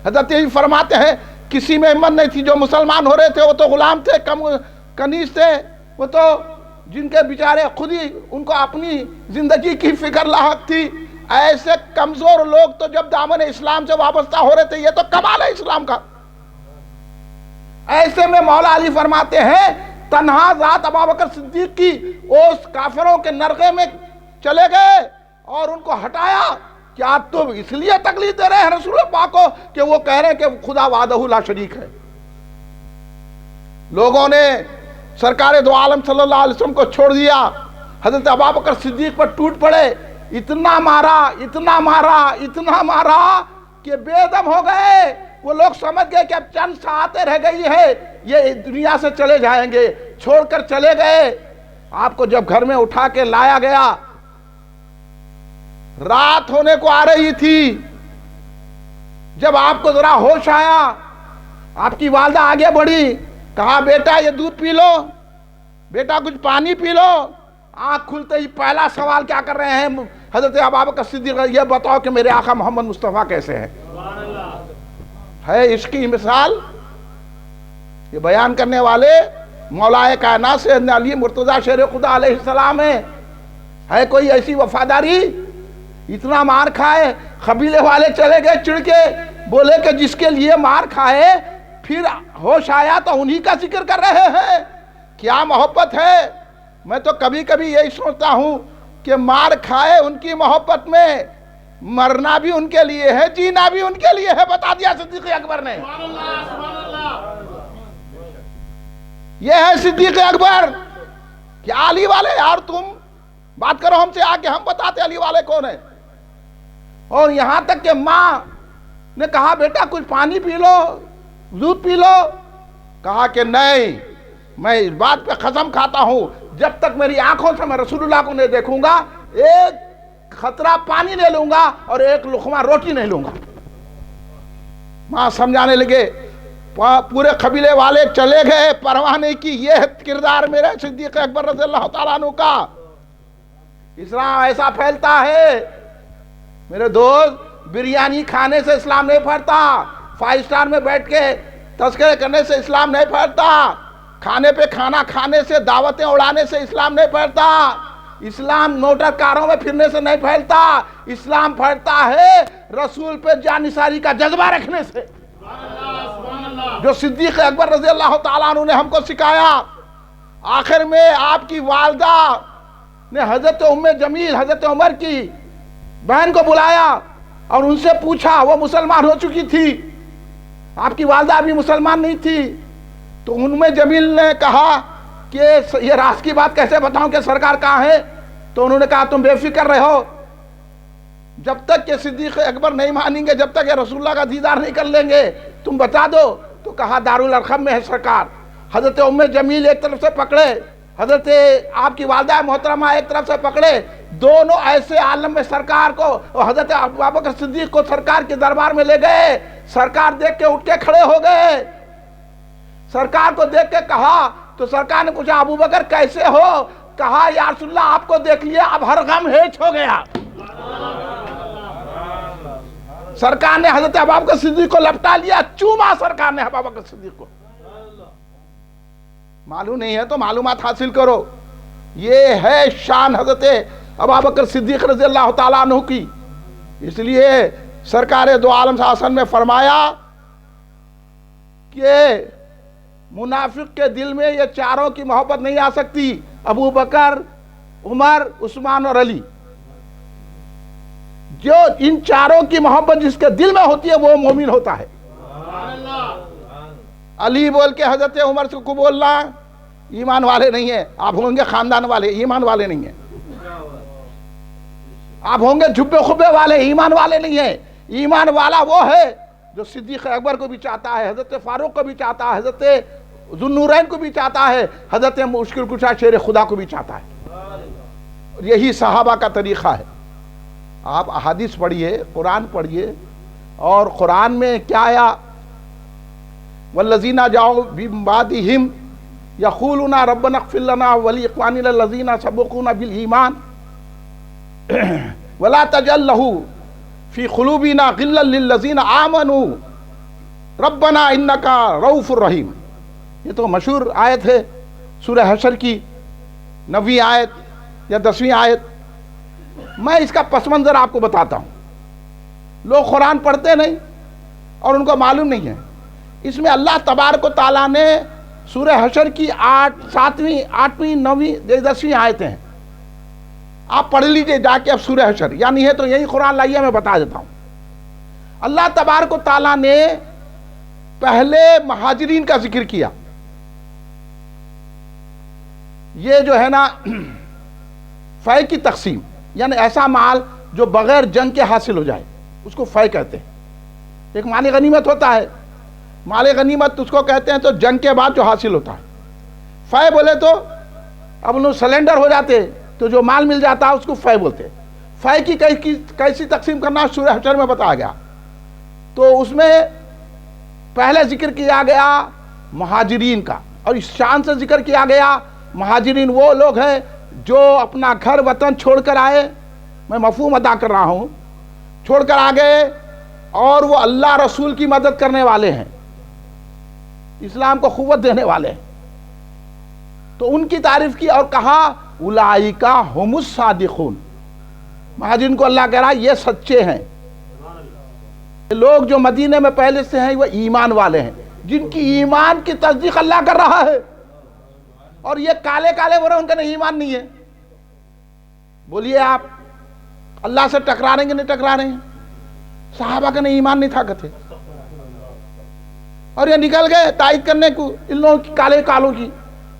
Speaker 2: حضرت علی فرماتے ہیں کسی میں ہمت نہیں تھی. جو مسلمان ہو رہے تھے وہ تو غلام تھے، کنیز تھے، وہ تو جن کے بیچارے خود ہی ان کو اپنی زندگی کی فکر لاحق تھی. ایسے کمزور لوگ تو جب دامن اسلام سے وابستہ ہو رہے تھے، یہ تو کمال ہے اسلام کا. ایسے میں مولا علی فرماتے ہیں تنہا ذات ابوبکر صدیق کی اس کافروں کے نرغے میں چلے گئے اور ان کو ہٹایا. کیا تم اس لیے تکلیف دے رہے ہیں رسول پاک کو کہ وہ کہہ رہے ہیں کہ خدا وحدہ لا شریک ہے؟ لوگوں نے سرکار دو عالم صلی اللہ علیہ وسلم کو چھوڑ دیا. حضرت ابوبکر صدیق پر ٹوٹ پڑے، اتنا مارا اتنا مارا اتنا مارا کہ بے دم ہو گئے. وہ لوگ سمجھ گئے کہ اب چند ساعتیں رہ گئی ہے، یہ دنیا سے چلے جائیں گے، چھوڑ کر چلے گئے. آپ کو جب گھر میں اٹھا کے لایا گیا، رات ہونے کو آ رہی تھی، جب آپ کو ذرا ہوش آیا، آپ کی والدہ آگے بڑھی، کہا بیٹا یہ دودھ پی لو، بیٹا کچھ پانی پی لو. آنکھ کھلتے ہی پہلا سوال کیا کر رہے ہیں حضرت ابوبکر صدیق، یہ بتاؤ کہ میرے آقا محمد مصطفیٰ کیسے ہیں؟ ہے عشق کی مثال. یہ بیان کرنے والے مولا کائنات سیدنا علی مرتضیٰ شیر خدا علیہ السلام ہے کوئی ایسی وفاداری؟ اتنا مار کھائے، قبیلے والے چلے گئے چڑھ کے، بولے کہ جس کے لیے مار کھائے پھر ہوش آیا تو انہی کا ذکر کر رہے ہیں. کیا محبت ہے! میں تو کبھی کبھی یہی سوچتا ہوں کہ مار کھائے ان کی محبت میں، مرنا بھی ان کے لیے ہے، جینا بھی ان کے لیے ہے. بتا دیا صدیق اکبر نے. یہ ہے صدیق اکبر. کہ علی والے یار تم بات کرو ہم سے آ کے، ہم بتاتے علی والے کون ہیں. اور یہاں تک کہ ماں نے کہا بیٹا کچھ پانی پی لو، دودھ پی لو. کہا کہ نہیں، میں اس بات پہ قسم کھاتا ہوں جب تک میری آنکھوں سے میں رسول اللہ کو نہیں دیکھوں گا، ایک خطرہ پانی نہیں لوں گا اور ایک لقمہ روٹی نہیں لوں گا. ماں سمجھانے لگے، پورے قبیلے والے چلے گئے، پرواہ نہیں کی. یہ کردار میرے صدیق اکبر رضی اللہ تعالیٰ عنہ کا. اسلام ایسا پھیلتا ہے میرے دوست، بریانی کھانے سے اسلام نہیں پھیلتا، 5 اسٹار میں بیٹھ کے تذکرے کرنے سے اسلام نہیں پھیلتا، کھانے پہ کھانا کھانے سے، دعوتیں اڑانے سے اسلام نہیں پھیلتا، اسلام موٹر کاروں میں پھرنے سے نہیں پھیلتا. اسلام پھیلتا ہے رسول پہ جانثاری کا جذبہ رکھنے سے، جو صدیق اکبر رضی اللہ تعالیٰ عنہ نے ہم کو سکھایا. آخر میں آپ کی والدہ نے حضرت ام جمیل، حضرت عمر کی بہن کو بلایا اور ان سے پوچھا، وہ مسلمان ہو چکی تھی، آپ کی والدہ ابھی مسلمان نہیں تھی. تو ام جمیل نے کہا کہ یہ راز کی بات کیسے بتاؤں کہ سرکار کہاں ہے؟ تو انہوں نے کہا تم بے فکر رہو، جب تک کہ صدیق اکبر نہیں مانیں گے، جب تک کہ رسول اللہ کا دیدار نہیں کر لیں گے، تم بتا دو. تو کہا دارالارقم میں ہے سرکار. حضرت ام جمیل ایک طرف سے پکڑے، حضرت آپ کی والدہ محترمہ ایک طرف سے پکڑے، دونوں ایسے عالم میں سرکار کو اور حضرت ابوبکر صدیق کو سرکار کے دربار میں لے گئے. سرکار دیکھ کے اٹھ کے کھڑے ہو گئے، سرکار کو دیکھ کے کہا. تو سرکار نے پوچھا ابوبکر کیسے ہو؟ کہا یا رسول اللہ آپ کو دیکھ لیا اب ہر غم ہیچ ہو گیا. سرکار نے حضرت ابوبکر صدیق کو لپٹا لیا، چوما سرکار نے ابوبکر صدیق کو. معلوم نہیں ہے تو معلومات حاصل کرو. یہ ہے شان حضرت ابوبکر صدیق رضی اللہ تعالیٰ عنہ کی. اس لیے سرکار دو عالم صلی اللہ علیہ وسلم نے فرمایا کہ منافق کے دل میں یہ چاروں کی محبت نہیں آ سکتی، ابوبکر، عمر، عثمان اور علی. جو ان چاروں کی محبت جس کے دل میں ہوتی ہے وہ مومن ہوتا ہے. علی بول کے حضرت عمر کو بولنا، ایمان والے نہیں ہیں. آپ ہوں گے خاندان والے, ایمان والے نہیں ہیں. آپ ہوں گے جھبے خبے والے, ایمان والے نہیں ہیں. ایمان والا وہ ہے جو صدیق اکبر کو بھی چاہتا ہے, حضرت فاروق کو بھی چاہتا ہے, حضرت ذوالنورین کو بھی چاہتا ہے, حضرت مشکل کشا شیر خدا کو بھی چاہتا ہے. یہی صحابہ کا طریقہ ہے. آپ احادیث پڑھیے, قرآن پڑھیے, اور قرآن میں کیا آیا, والذین جاؤ من بعدہم یقولون ربنا اغفر لنا ولاخواننا الذین سبقونا بالایمان ولا تجعل له فی قلوبنا غلا للذین آمنوا ربنا انک رؤوف الرحیم. یہ تو مشہور آیت ہے سورہ حشر کی 9ویں آیت یا 10ویں آیت. میں اس کا پس منظر آپ کو بتاتا ہوں. لوگ قرآن پڑھتے نہیں اور ان کو معلوم نہیں ہے. اس میں اللہ تبارک و تعالیٰ نے سورہ حشر کی 7ویں 8ویں 9ویں 10ویں آیتیں ہیں, آپ پڑھ لیجئے جا کے اب سورہ حشر, یا نہیں ہے تو یہی قرآن لائیے میں بتا دیتا ہوں. اللہ تبارک و تعالیٰ نے پہلے مہاجرین کا ذکر کیا. یہ جو ہے نا فے کی تقسیم, یعنی ایسا مال جو بغیر جنگ کے حاصل ہو جائے اس کو فے کہتے ہیں. ایک مال غنیمت ہوتا ہے, مال غنیمت اس کو کہتے ہیں تو جنگ کے بعد جو حاصل ہوتا ہے. فے بولے تو اب انہوں سلنڈر ہو جاتے تو جو مال مل جاتا ہے اس کو فے بولتے. فے کی کیسی تقسیم کرنا سورہ حشر میں بتایا گیا. تو اس میں پہلے ذکر کیا گیا مہاجرین کا, اور اس شان سے ذکر کیا گیا مہاجرین وہ لوگ ہیں جو اپنا گھر وطن چھوڑ کر آئے, میں مفہوم ادا کر رہا ہوں, چھوڑ کر آ گئے, اور وہ اللہ رسول کی مدد کرنے والے ہیں, اسلام کو قوت دینے والے ہیں. تو ان کی تعریف کی اور کہا اولئک ھم الصادقون. مہاجرین کو اللہ کہہ رہا ہے یہ سچے ہیں. لوگ جو مدینے میں پہلے سے ہیں وہ ایمان والے ہیں, جن کی ایمان کی تصدیق اللہ کر رہا ہے. اور یہ کالے کالے وہ ان کا نہیں ایمان نہیں ہے. بولیے آپ اللہ سے ٹکرا رہے ہیں کہ نہیں ٹکرا رہے ہیں؟ صحابہ کا نہیں ایمان نہیں تھا کہتے, اور یہ نکل گئے تائید کرنے کو ان لوگوں کی کالے کالوں کی.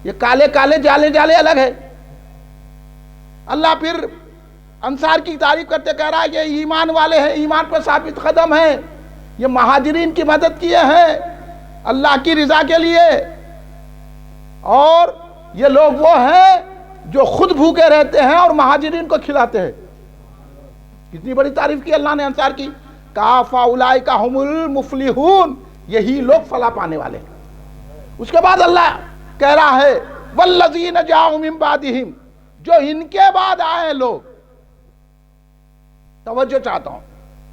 Speaker 2: یہ کالے کالے جالے جالے الگ ہے. اللہ پھر انصار کی تعریف کرتے کہہ رہا ہے یہ ایمان والے ہیں, ایمان پر ثابت قدم ہیں, یہ مہاجرین کی مدد کیے ہیں اللہ کی رضا کے لیے, اور یہ لوگ وہ ہیں جو خود بھوکے رہتے ہیں اور مہاجرین کو کھلاتے ہیں. کتنی بڑی تعریف کی اللہ نے انصار کی. کہا فاولئک ھم المفلحون, یہی لوگ فلاح پانے والے ہیں. اس کے بعد اللہ کہہ رہا ہے والذین جاؤ من بعدہم, جو ان کے بعد آئے لوگ. توجہ چاہتا ہوں,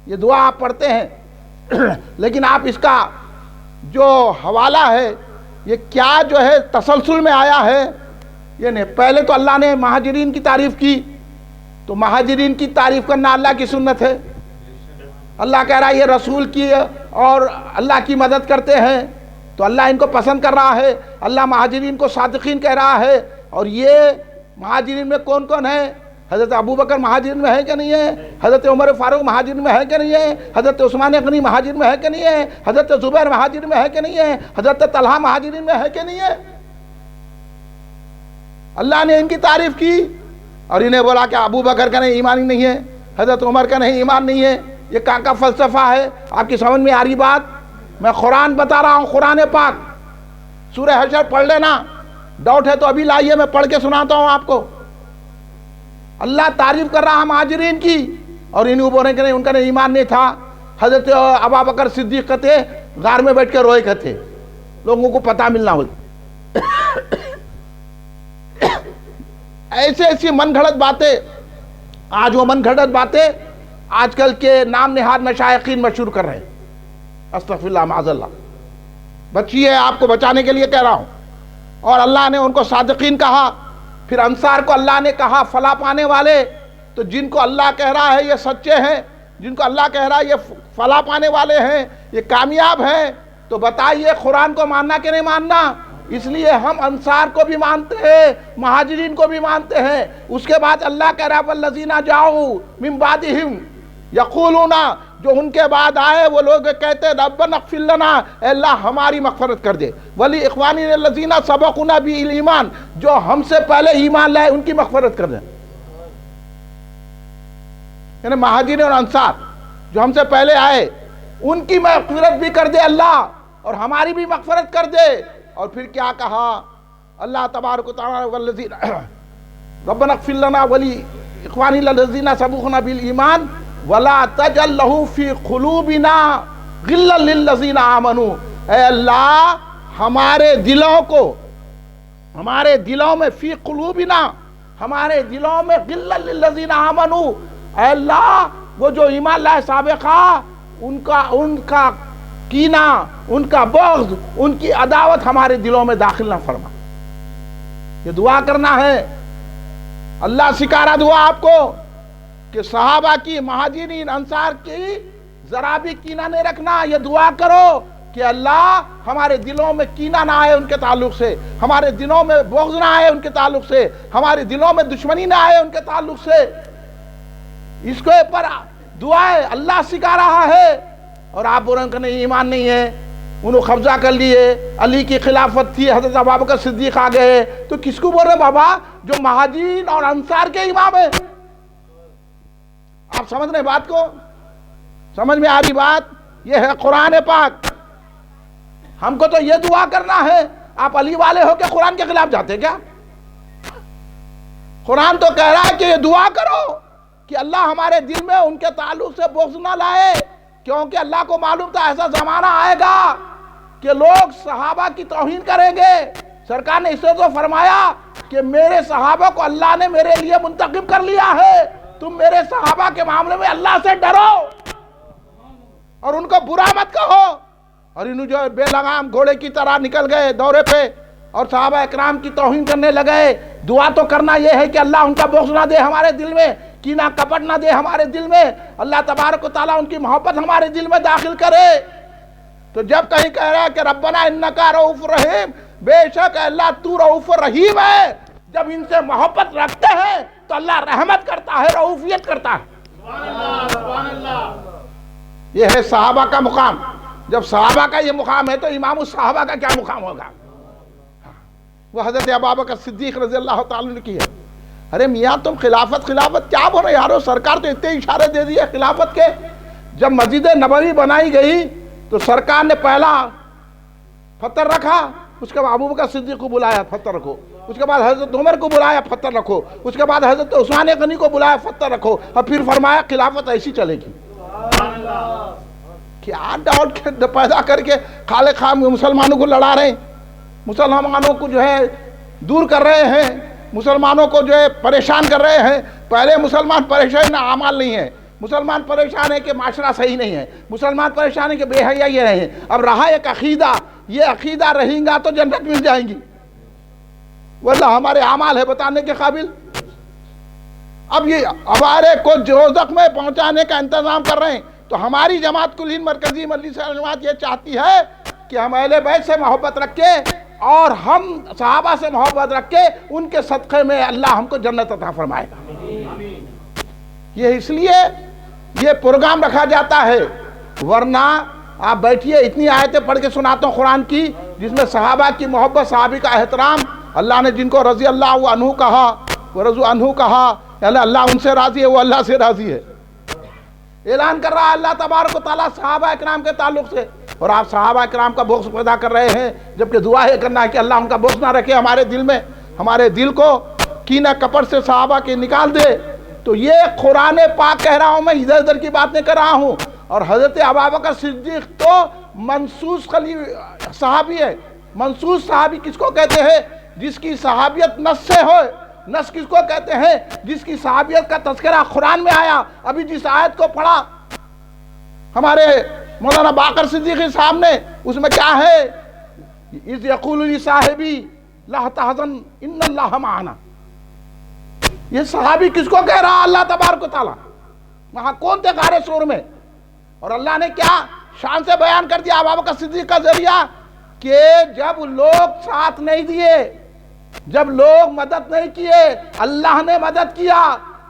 Speaker 2: یہ دعا آپ پڑھتے ہیں لیکن آپ اس کا جو حوالہ ہے یہ کیا جو ہے تسلسل میں آیا ہے یہ نہیں. پہلے تو اللہ نے مہاجرین کی تعریف کی, تو مہاجرین کی تعریف کرنا اللہ کی سنت ہے. اللہ کہہ رہا ہے یہ رسول کی اور اللہ کی مدد کرتے ہیں تو اللہ ان کو پسند کر رہا ہے. اللہ مہاجرین کو صادقین کہہ رہا ہے. اور یہ مہاجرین میں کون کون ہے؟ حضرت ابوبکر مہاجرین میں ہے کہ نہیں ہے؟ حضرت عمر فاروق مہاجرین میں ہے کہ نہیں ہے؟ حضرت عثمان غنی مہاجرین میں ہے کہ نہیں ہے؟ حضرت زبیر مہاجرین میں ہے کہ نہیں ہے؟ حضرت طلحہ مہاجرین میں ہے کہ نہیں ہے؟ اللہ نے ان کی تعریف کی اور انہیں بولا کہ ابوبکر کا نہیں ایمان ہی نہیں ہے, حضرت عمر کا نہیں ایمان نہیں ہے. یہ کہاں کا فلسفہ ہے؟ آپ کی سمجھ میں آ رہی بات؟ میں قرآن بتا رہا ہوں, قرآن پاک. سورہ حشر پڑھ لینا, ڈاؤٹ ہے تو ابھی لائیے میں پڑھ کے سناتا ہوں آپ کو. اللہ تعریف کر رہا مہاجرین کی, اور انہیں بولنے کے نہیں ان کا نہیں ایمان نہیں تھا. حضرت ابوبکر صدیق کہتے غار میں بیٹھ کے روئے کہتے, لوگوں کو پتہ ملنا ہو. ایسے ایسی من گھڑت باتیں, آج وہ من گھڑت باتیں آج کل کے نام نہاد مشائخین مشہور کر رہے ہیں. استغفر اللہ معاذ اللہ. بچیے, آپ کو بچانے کے لیے کہہ رہا ہوں. اور اللہ نے ان کو صادقین کہا. پھر انصار کو اللہ نے کہا فلاح پانے والے. تو جن کو اللہ کہہ رہا ہے یہ سچے ہیں, جن کو اللہ کہہ رہا ہے یہ فلاح پانے والے ہیں, یہ کامیاب ہیں, تو بتائیے قرآن کو ماننا کہ نہیں ماننا؟ اس لیے ہم انصار کو بھی مانتے ہیں, مہاجرین کو بھی مانتے ہیں. اس کے بعد اللہ کہہ رہا ہے والذین جاؤ من بعدہم یقولون جو ان کے بعد آئے وہ لوگ کہتے ربنا اغفر لنا، اے اللہ ہماری مغفرت کر دے، ولی اخواننا الذین سبقونا بالایمان، جو ہم سے پہلے ایمان لائے ان کی مغفرت کر دے، یعنی مہاجرین اور انصار جو ہم سے پہلے آئے ان کی مغفرت بھی کر دے اللہ، اور ہماری بھی مغفرت کر دے۔ اور پھر کیا کہا اللہ تبارک و تعالی، والذین ربنا اغفر لنا ولی اخواننا الذین سبقونا بالایمان ولا تجعل له فی قلوبنا غلا للذین آمنوا، اے اللہ ہمارے دلوں کو، ہمارے دلوں میں فی قلوبنا، ہمارے دلوں میں غلا للذین آمنوا، اے اللہ وہ جو ایمان لائے سابقہ ان کا کینہ، ان کا بغض، ان کی عداوت ہمارے دلوں میں داخل نہ فرما۔ یہ دعا کرنا ہے، اللہ سکھا رہا دعا آپ کو کہ صحابہ کی، مہاجرین انصار کی ذرا بھی کینہ نہیں رکھنا، یہ دعا کرو کہ اللہ ہمارے دلوں میں کینہ نہ آئے ان کے تعلق سے، ہمارے دلوں میں بغض نہ آئے ان کے تعلق سے، ہمارے دلوں میں دشمنی نہ آئے ان کے تعلق سے۔ اس کے اوپر دعا ہے، اللہ سکھا رہا ہے، اور آپ بول رہے ہیں کہ نہیں ایمان نہیں ہے، انہوں قبضہ کر لیے، علی کی خلافت تھی، حضرت ابوبکر صدیق آ گئے، تو کس کو بول رہے ہیں بابا؟ جو مہاجرین اور انصار کے امام ہیں۔ آپ سمجھ رہے بات کو؟ سمجھ میں آ رہی بات؟ یہ ہے قرآن پاک۔ ہم کو تو یہ دعا کرنا ہے، آپ علی والے ہو کے قرآن کے خلاف جاتے کیا؟ قرآن تو کہہ رہا ہے کہ یہ دعا کرو کہ اللہ ہمارے دل میں ان کے تعلق سے بغض نہ لائے، کیونکہ اللہ کو معلوم تھا ایسا زمانہ آئے گا کہ لوگ صحابہ کی توہین کریں گے۔ سرکار نے اسے تو فرمایا کہ میرے صحابہ کو اللہ نے میرے لیے منتخب کر لیا ہے، تم میرے صحابہ کے معاملے میں اللہ سے ڈرو اور ان کو برا مت کہو۔ اور انہوں جو بے لگام گھوڑے کی طرح نکل گئے دورے پہ اور صحابہ اکرام کی توہین کرنے لگے۔ دعا تو کرنا یہ ہے کہ اللہ ان کا بغض نہ دے ہمارے دل میں، کینہ کپٹ نہ دے ہمارے دل میں، اللہ تبارک و تعالیٰ ان کی محبت ہمارے دل میں داخل کرے۔ تو جب کہیں کہہ رہا ہے کہ ربنا انکا رؤوف رحیم، بے شک اللہ تو رؤوف رحیم ہے، جب ان سے محبت رکھتے ہیں تو اللہ رحمت کرتا ہے، رؤوفیت کرتا ہے۔ یہ ہے صحابہ کا مقام۔ جب صحابہ کا یہ مقام ہے تو امام الصحابہ کا کیا مقام ہوگا؟ وہ حضرت ابوبکر صدیق رضی اللہ تعالیٰ نے کی ہے۔ ارے میاں تم خلافت کیا بول رہے یارو؟ سرکار تو اتنے اشارے دے دیے خلافت کے۔ جب مسجد نبوی بنائی گئی تو سرکار نے پہلا پتھر رکھا، اس کے بعد ابوبکر صدیق کو بلایا پتھر رکھو، اس کے بعد حضرت عمر کو بلایا پتھر رکھو، اس کے بعد حضرت عثمان غنی کو بلایا پتھر رکھو، اور پھر فرمایا خلافت ایسی چلے گی۔ کیا ڈاؤٹ پیدا کر کے خالق خام مسلمانوں کو لڑا رہے ہیں، مسلمانوں کو جو ہے دور کر رہے ہیں، مسلمانوں کو جو ہے پریشان کر رہے ہیں۔ پہلے مسلمان پریشان نہ اعمال نہیں ہے، مسلمان پریشان ہے کہ معاشرہ صحیح نہیں ہے، مسلمان پریشان ہے کہ بے حیائی رہے ہیں۔ اب رہا ایک عقیدہ، یہ عقیدہ رہیں گا تو جنت مل جائیں گی، ورنہ ہمارے اعمال ہے بتانے کے قابل۔ اب یہ ہمارے کو دوزخ میں پہنچانے کا انتظام کر رہے ہیں، تو ہماری جماعت کل ہند مرکزی مجلس جماعت یہ چاہتی ہے کہ ہم اہل بیت سے محبت رکھے اور ہم صحابہ سے محبت رکھ کے ان کے صدقے میں اللہ ہم کو جنت عطا فرمائے گا۔ یہ اس لیے یہ پروگرام رکھا جاتا ہے، ورنہ آپ بیٹھیے اتنی آیتیں پڑھ کے سناتا ہوں قرآن کی جس میں صحابہ کی محبت، صحابی کا احترام، اللہ نے جن کو رضی اللہ عنہ کہا، وہ رضو عنہ کہا، اللہ ان سے راضی ہے، وہ اللہ سے راضی ہے۔ اعلان کر رہا ہے اللہ تبارک و تعالیٰ صحابہ اکرام کے تعلق سے، اور آپ صحابہ اکرام کا بغض پیدا کر رہے ہیں، جبکہ دعا یہ کرنا ہے کہ اللہ ان کا بغض نہ رکھے ہمارے دل میں، ہمارے دل کو کینہ کپٹ سے صحابہ کے نکال دے۔ تو یہ قرآن پاک کہہ رہا ہوں، میں ادھر ادھر کی بات نہیں کر رہا ہوں۔ اور حضرت ابوبکر صدیق تو منصوص صحابی ہے۔ منصوص صحابی کس کو کہتے ہیں؟ جس کی صحابیت نص سے ہو۔ نص کس کو کہتے ہیں؟ جس کی صحابیت کا تذکرہ قرآن میں آیا۔ ابھی جس آیت کو پڑھا ہمارے مولانا باقر صدیقی صاحب نے، اس میں کیا ہے؟ اذ یقول لصاحبی لا تحزن ان اللہ معنا۔ یہ صحابی کس کو کہہ رہا؟ اللہ تبارک و تعالیٰ۔ وہاں کون تھے غار سور میں؟ اور اللہ نے کیا شان سے بیان کر دیا ابوبکر صدیق کا ذریعہ کہ جب لوگ ساتھ نہیں دیے، جب لوگ مدد نہیں کیے، اللہ نے مدد کیا،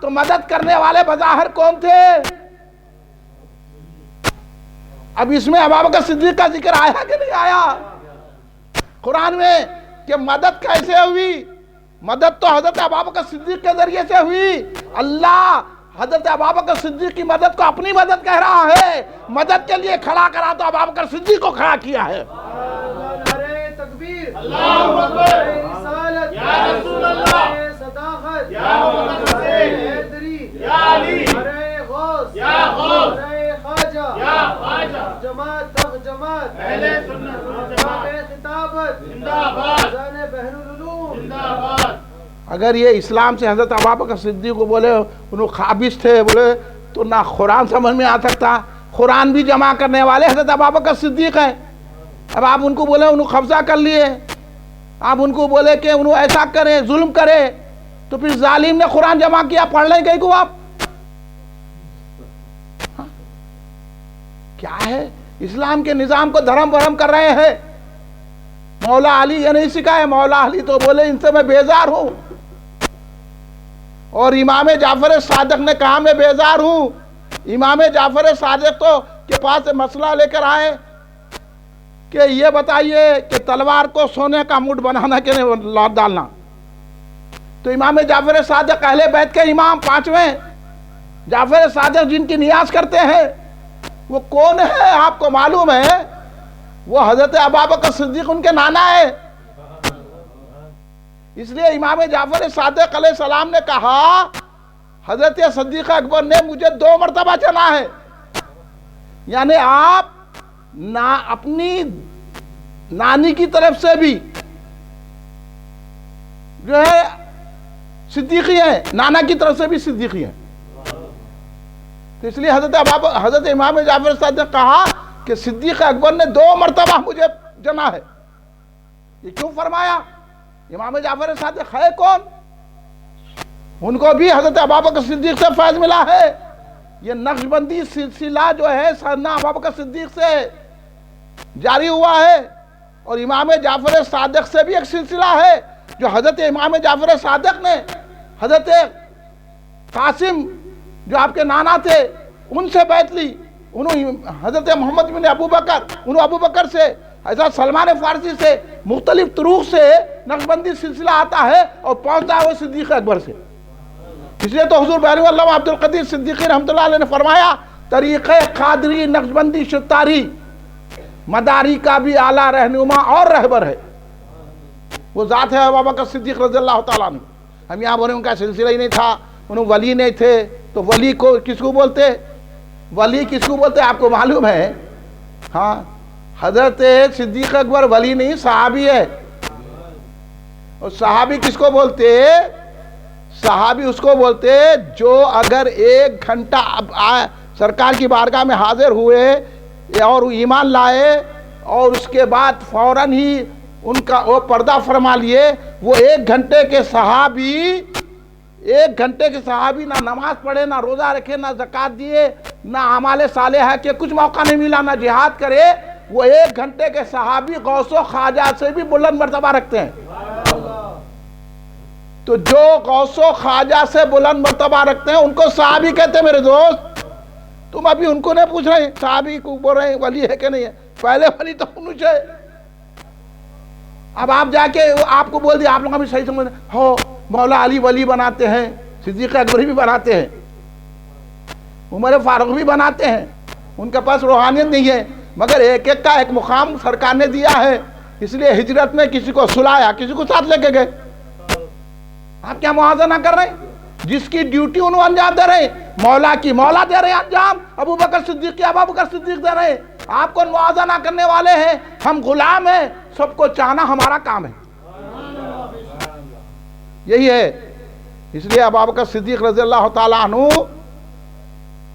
Speaker 2: تو مدد کرنے والے بظاہر کون تھے؟ اب اس میں ابوبکر صدیق کا ذکر آیا کہ نہیں آیا قرآن میں کہ مدد کیسے ہوئی؟ مدد تو حضرت ابوبکر صدیق کے ذریعے سے ہوئی. اللہ حضرت ابوبکر صدیق کی مدد کو اپنی مدد کہہ رہا ہے. مدد کے لیے کھڑا کرا تو ابوبکر صدیق کو کھڑا کیا ہے.
Speaker 3: نعرہ تکبیر، اللہ اکبر، رسالت، یا رسول اللہ، صداقت، یا ابوبکر حیدری، یا علی، نعرہ غوث، یا غوث، نعرہ خواجہ، یا خواجہ، جماعت تخ جماعت، اہل سنت والجماعت، خطابت، زندہ باد، اذان بحر العلوم، زندہ باد.
Speaker 2: اگر یہ اسلام سے حضرت ابوبکر صدیق کو بولے انہوں قابض تھے بولے تو نہ قرآن سمجھ میں آ سکتا. قرآن بھی جمع کرنے والے حضرت ابوبکر صدیق ہیں. اب آپ ان کو بولے انہوں قبضہ کر لیے, آپ ان کو بولے کہ انہوں ایسا کرے ظلم کرے, تو پھر ظالم نے قرآن جمع کیا, پڑھ لیں گے کو آپ کیا ہے؟ اسلام کے نظام کو دھرم برہم کر رہے ہیں. مولا علی یہ نہیں سکھائے, مولا علی تو بولے ان سے میں بیزار ہوں, اور امام جعفر صادق نے کہا میں بیزار ہوں. امام جعفر صادق تو کے پاس مسئلہ لے کر آئے کہ یہ بتائیے کہ تلوار کو سونے کا مڈ بنانا کہ نہیں لوٹ ڈالنا. تو امام جعفر صادق اہل بیت کے امام پانچویں جعفر صادق جن کی نیاز کرتے ہیں وہ کون ہے آپ کو معلوم ہے؟ وہ حضرت ابوبکر صدیق ان کے نانا ہے. اس لیے امام جعفر صادق علیہ السلام نے کہا حضرت صدیق اکبر نے مجھے 2 مرتبہ چنا ہے. یعنی آپ اپنی نانی کی طرف سے بھی جو ہے صدیقی ہیں, نانا کی طرف سے بھی صدیقی ہیں. تو اس لیے حضرت امام جعفر صادق نے کہا کہ صدیق اکبر نے 2 مرتبہ مجھے جنا ہے. یہ کیوں فرمایا؟ امام جعفر صادق ہے کون؟ ان کو بھی حضرت ابوبکر صدیق سے فیض ملا ہے. یہ نقشبندی سلسلہ جو ہے سیدنا ابوبکر صدیق سے جاری ہوا ہے, اور امام جعفر صادق سے بھی ایک سلسلہ ہے جو حضرت امام جعفر صادق نے حضرت قاسم جو آپ کے نانا تھے ان سے بیعت لی. انہوں حضرت محمد بن ابوبکر, انہوں ابوبکر سے, حضرت سلمان فارسی سے, مختلف طرق سے نقشبندی سلسلہ آتا ہے اور پہنچتا ہے وہ صدیق اکبر سے. اس لیے تو حضور بحری اللہ عبد القدیر صدیقی رحمۃ اللہ علیہ نے فرمایا طریقہ قادری نقشبندی شتاری مداری کا بھی اعلیٰ رہنما اور رہبر ہے. وہ ذات ہے ابوبکر صدیق رضی اللہ تعالیٰ عنہ. ہم یہاں بولے ان کا سلسلہ ہی نہیں تھا, انہوں ولی نہیں تھے, تو ولی کو کس کو بولتے؟ ولی کس کو بولتے آپ کو معلوم ہے؟ ہاں, حضرت صدیق اکبر ولی نہیں صحابی ہے. اور صحابی کس کو بولتے؟ صحابی اس کو بولتے جو اگر 1 گھنٹہ سرکار کی بارگاہ میں حاضر ہوئے اور ایمان لائے اور اس کے بعد فوراً ہی ان کا وہ پردہ فرما لیے, وہ 1 گھنٹے کے صحابی, 1 گھنٹے کے صحابی نہ نماز پڑھے, نہ روزہ رکھے, نہ زکوٰۃ دیے, نہ اعمال صالحہ کے کچھ موقع نہیں ملا, نہ جہاد کرے, وہ 1 گھنٹے کے صحابی غوث و خواجہ سے بھی بلند مرتبہ رکھتے ہیں. تو جو غوث و خواجہ سے بلند مرتبہ رکھتے ہیں ان کو صحابی کہتے ہیں. میرے دوست تم ابھی ان کو نہیں پوچھ رہے ہیں صحابی کو بول رہے ہیں ولی ہے کہ نہیں ہے, پہلے ولی تو انہوں سے. اب آپ جا کے آپ کو بول دیا, آپ لوگ بھی صحیح سمجھ ہو مولا علی ولی بناتے ہیں, صدیق اکبر بھی بناتے ہیں, عمر فاروق بھی بناتے ہیں, ان کے پاس روحانیت نہیں ہے, مگر ایک ایک کا ایک مقام سرکار نے دیا ہے. اس لیے ہجرت میں کسی کو سلایا, کسی کو ساتھ لے کے گئے. آپ کیا موازنہ کر رہے ہیں؟ جس کی ڈیوٹی انہوں انجام دے رہے ہیں, مولا کی مولا دے رہے ہیں انجام, ابوبکر صدیق کی ابوبکر صدیق دے رہے ہیں. آپ کو موازنہ کرنے والے ہیں, ہم غلام ہیں, سب کو چاہنا ہمارا کام ہے. یہی ہے. اس لیے ابوبکر صدیق رضی اللہ تعالیٰ عنہ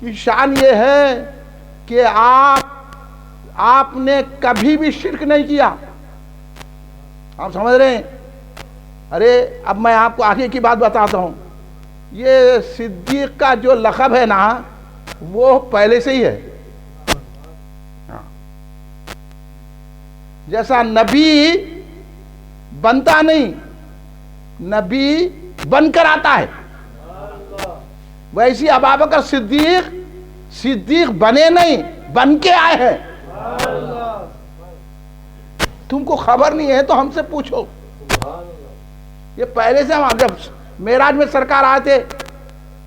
Speaker 2: کی شان یہ ہے کہ آپ نے کبھی بھی شرک نہیں کیا. آپ سمجھ رہے ہیں؟ ارے اب میں آپ کو آگے کی بات بتاتا ہوں. یہ صدیق کا جو لقب ہے نا وہ پہلے سے ہی ہے. جیسا نبی بنتا نہیں, نبی بن کر آتا ہے, ویسی ابوبکر صدیق بنے نہیں, بن کے آئے ہیں. تم کو خبر نہیں ہے تو ہم سے پوچھو. یہ پہلے سے ہم جب معراج میں سرکار آئے تھے,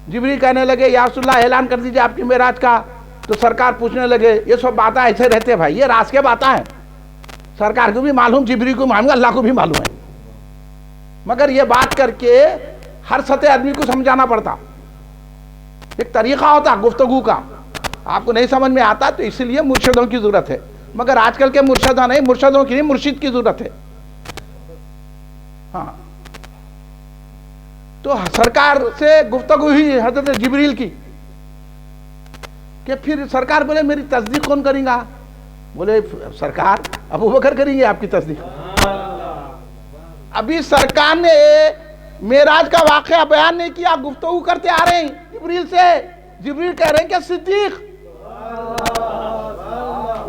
Speaker 2: جبریل کہنے لگے یا رسول اللہ اعلان کر دیجئے آپ کی معراج کا, تو سرکار پوچھنے لگے یہ سب باتیں ایسے رہتے بھائی, یہ راز کے باتیں ہیں, سرکار کو بھی معلوم, جبریل کو معلوم, اللہ کو بھی معلوم ہے, مگر یہ بات کر کے ہر سطح آدمی کو سمجھانا پڑتا, ایک طریقہ ہوتا گفتگو کا, آپ کو نہیں سمجھ میں آتا تو اسی لیے مرشدوں کی ضرورت ہے, مگر آج کل کے مرشدوں نہیں, مرشدوں کی نہیں, مرشد کی ضرورت ہے. ہاں تو سرکار سے گفتگو ہوئی حضرت جبریل کی کہ پھر سرکار بولے میری تصدیق کون کریں گا؟ بولے سرکار ابو بکر کریں گے آپ کی تصدیق. ابھی سرکار نے معراج کا واقعہ بیان نہیں کیا, گفتگو کرتے آ رہے ہیں جبریل سے, جبریل کہہ رہے ہیں کہ صدیق.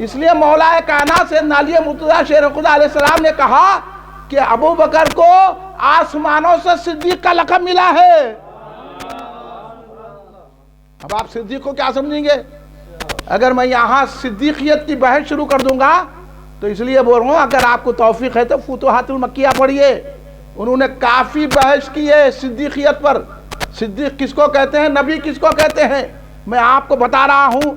Speaker 2: اس لیے مولا کائنات سے علی مرتضیٰ شیر خدا علیہ السلام نے کہا کہ ابو بکر کو آسمانوں سے صدیق کا لقب ملا ہے. اب آپ صدیق کو کیا سمجھیں گے؟ اگر میں یہاں صدیقیت کی بحث شروع کر دوں گا تو اس لیے بول رہا ہوں, اگر آپ کو توفیق ہے تو فتوحات المکیہ پڑھیے, انہوں نے کافی بحث کی ہے صدیقیت پر. صدیق کس کو کہتے ہیں, نبی کس کو کہتے ہیں, میں آپ کو بتا رہا ہوں.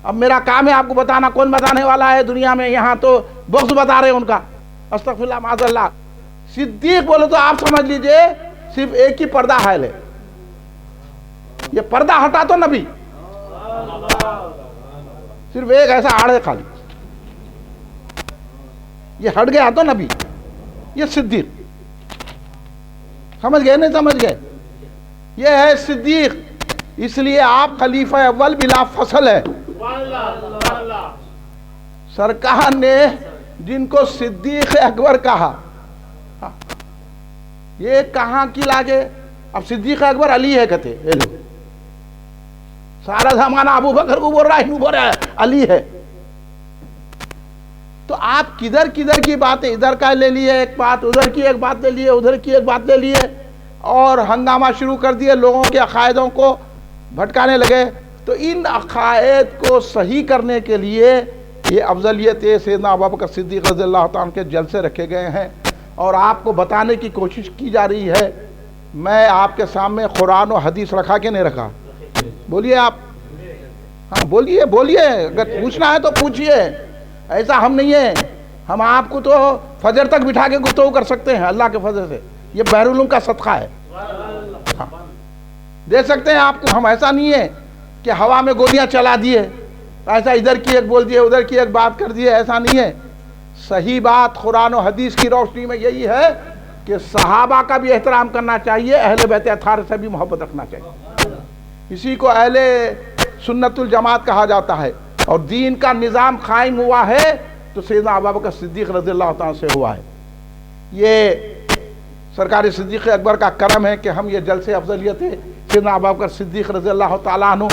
Speaker 2: اب میرا کام ہے آپ کو بتانا, کون بتانے والا ہے دنیا میں, یہاں تو بغض بتا رہے ہیں ان کا, استغفر اللہ معاذ اللہ. صدیق بولو تو آپ سمجھ لیجئے صرف ایک ہی پردہ حائل ہے, یہ پردہ ہٹا تو نبی, صرف ایک ایسا آڑ ہے خالی, یہ ہٹ گیا تو نبی, یہ صدیق. سمجھ گئے نہیں سمجھ گئے؟ یہ ہے صدیق. اس لیے آپ خلیفہ اول بلا فصل ہے. سرکار نے جن کو صدیق اکبر کہا, یہ کہاں کی لاگے, اب صدیق اکبر علی ہے کہتے, سارا زمانہ ابو بکر کو بول رہا ہے علی ہے. تو آپ کدھر کدھر کی باتیں, ادھر کا لے لیے ایک بات, ادھر کی ایک بات لے لیے, ادھر کی ایک بات لے لیے, اور ہنگامہ شروع کر دیے, لوگوں کے عقائدوں کو بھٹکانے لگے. تو ان عقائد کو صحیح کرنے کے لیے یہ افضلیت سیدنا ابو بکر صدیق رضی اللہ تعالیٰ عنہ کے جلسے رکھے گئے ہیں, اور آپ کو بتانے کی کوشش کی جا رہی ہے. میں آپ کے سامنے قرآن و حدیث رکھا کہ نہیں رکھا؟ بولیے آپ, ہاں بولیے بولیے, اگر پوچھنا ہے تو پوچھئے. ایسا ہم نہیں ہیں, ہم آپ کو تو فجر تک بٹھا کے گفتگو کر سکتے ہیں اللہ کے فضل سے, یہ بحر العلوم کا صدقہ ہے, ہاں دے سکتے ہیں آپ کو. ہم ایسا نہیں ہے کہ ہوا میں گولیاں چلا دیے, ایسا ادھر کی ایک بول دیے ادھر کی ایک بات کر دیے, ایسا نہیں ہے. صحیح بات قرآن و حدیث کی روشنی میں یہی ہے کہ صحابہ کا بھی احترام کرنا چاہیے, اہل بیت اطہار سے بھی محبت رکھنا چاہیے. اسی کو اہل سنت الجماعت کہا جاتا ہے. اور دین کا نظام قائم ہوا ہے تو سیدنا ابو بکر صدیق رضی اللہ تعالیٰ سے ہوا ہے. یہ سرکار صدیق اکبر کا کرم ہے کہ ہم یہ جلسے افضلیت سیدنا ابو بکر صدیق رضی اللہ تعالیٰ عنہ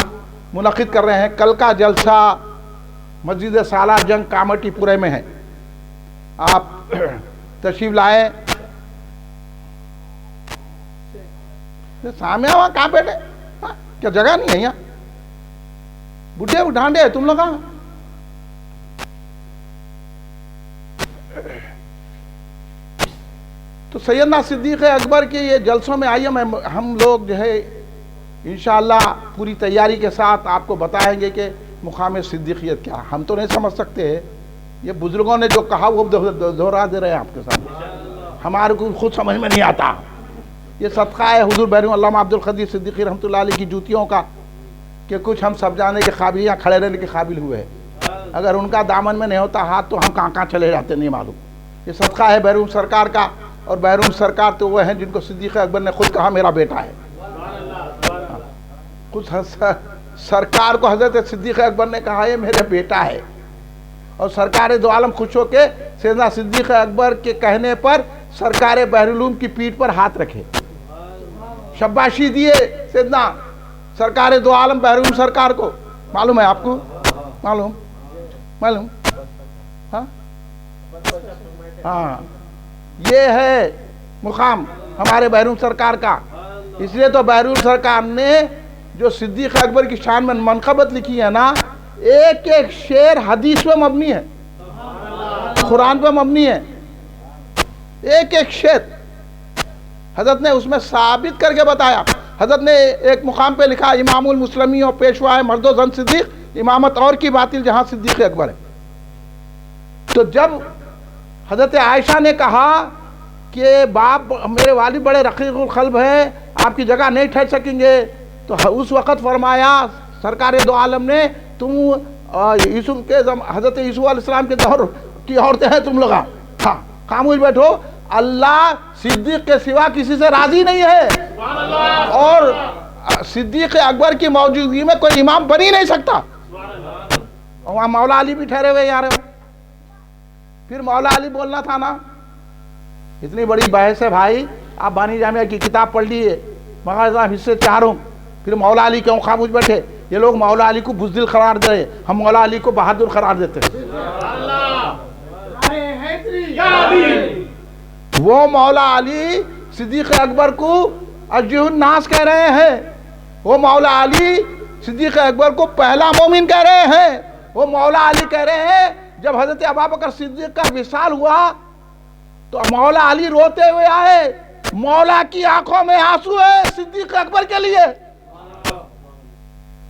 Speaker 2: منعقد کر رہے ہیں. کل کا جلسہ مسجد سالار جنگ کامٹی پورے میں ہے, آپ تشریف لائیں. سامنے وہاں کہاں بیٹھے, کیا جگہ نہیں ہے یہاں, بڈھے ڈھانڈے تم لوگ. تو سیدنا صدیق اکبر کے یہ جلسوں میں آئیے, ہم لوگ جو ہے انشاءاللہ پوری تیاری کے ساتھ آپ کو بتائیں گے کہ مقام صدیقیت کیا. ہم تو نہیں سمجھ سکتے, یہ بزرگوں نے جو کہا وہ دہرا دے رہے ہیں آپ کے سامنے, ہمارے کو خود سمجھ میں نہیں آتا. یہ صدقہ ہے حضور بحرم علامہ عبد القدیر صدیقی رحمۃ اللہ علیہ کی جوتیوں کا کہ کچھ ہم سب جانے کے قابل, یہاں کھڑے رہنے کے قابل ہوئے ہیں. اگر ان کا دامن میں نہیں ہوتا ہاتھ تو ہم کہاں کہاں چلے جاتے نہیں معلوم. یہ صدقہ ہے بحرم سرکار کا, اور بحرم سرکار تو وہ ہیں جن کو صدیق اکبر نے خود کہا میرا بیٹا ہے. خود سرکار کو حضرت صدیق اکبر نے کہا یہ میرا بیٹا ہے, اور سرکار دو عالم خوش ہو کے سیدنا صدیق اکبر کے کہنے پر سرکار بحر العلوم کی پیٹھ پر ہاتھ رکھے, شباشی دیے سیدنا سرکار دو عالم بحر العلوم سرکار کو. معلوم ہے آپ کو, معلوم ہاں, یہ ہے مقام ہمارے بحر العلوم سرکار کا. اس لیے تو بحر العلوم سرکار نے جو صدیق اکبر کی شان میں منقبت لکھی ہے نا, ایک ایک شعر حدیث میں مبنی ہے. قرآن پہ مبنی ہے. ایک ایک شیت حضرت نے اس میں ثابت کر کے بتایا. حضرت نے ایک مقام پہ لکھا امام المسلمین اور پیشوا ہے مرد و زن صدیق، امامت اور کی باطل جہاں صدیق اکبر ہے. تو جب حضرت عائشہ نے کہا کہ باپ میرے والد بڑے رقیق القلب ہیں، آپ کی جگہ نہیں ٹھہر سکیں گے، تو اس وقت فرمایا سرکار دو عالم نے تم یوسف کے حضرت یوسف علیہ السلام کے دور کی عورتیں ہیں تم لوگ، ہاں خاموش بیٹھو، اللہ صدیق کے سوا کسی سے راضی نہیں ہے، اور صدیق اکبر کی موجودگی میں کوئی امام بن ہی نہیں سکتا. اور وہاں مولا علی بھی ٹھہرے ہوئے یار. پھر مولا علی بولنا تھا نا. اتنی بڑی بحث ہے بھائی، آپ بانی جامعہ کی کتاب پڑھ لیے، مغازہ حصے چاروں. پھر مولا علی کیوں خاموش بیٹھے؟ یہ لوگ مولا علی کو بزدل قرار دے، ہم مولا علی کو بہادر قرار دیتے. وہ مولا علی صدیق اکبر کو ارجح الناس کہہ رہے ہیں، وہ مولا علی صدیق اکبر کو پہلا مومن کہہ رہے ہیں. وہ مولا علی کہہ رہے ہیں جب حضرت ابوبکر صدیق کا وصال ہوا تو مولا علی روتے ہوئے آئے، مولا کی آنکھوں میں آنسو ہے صدیق اکبر کے لیے.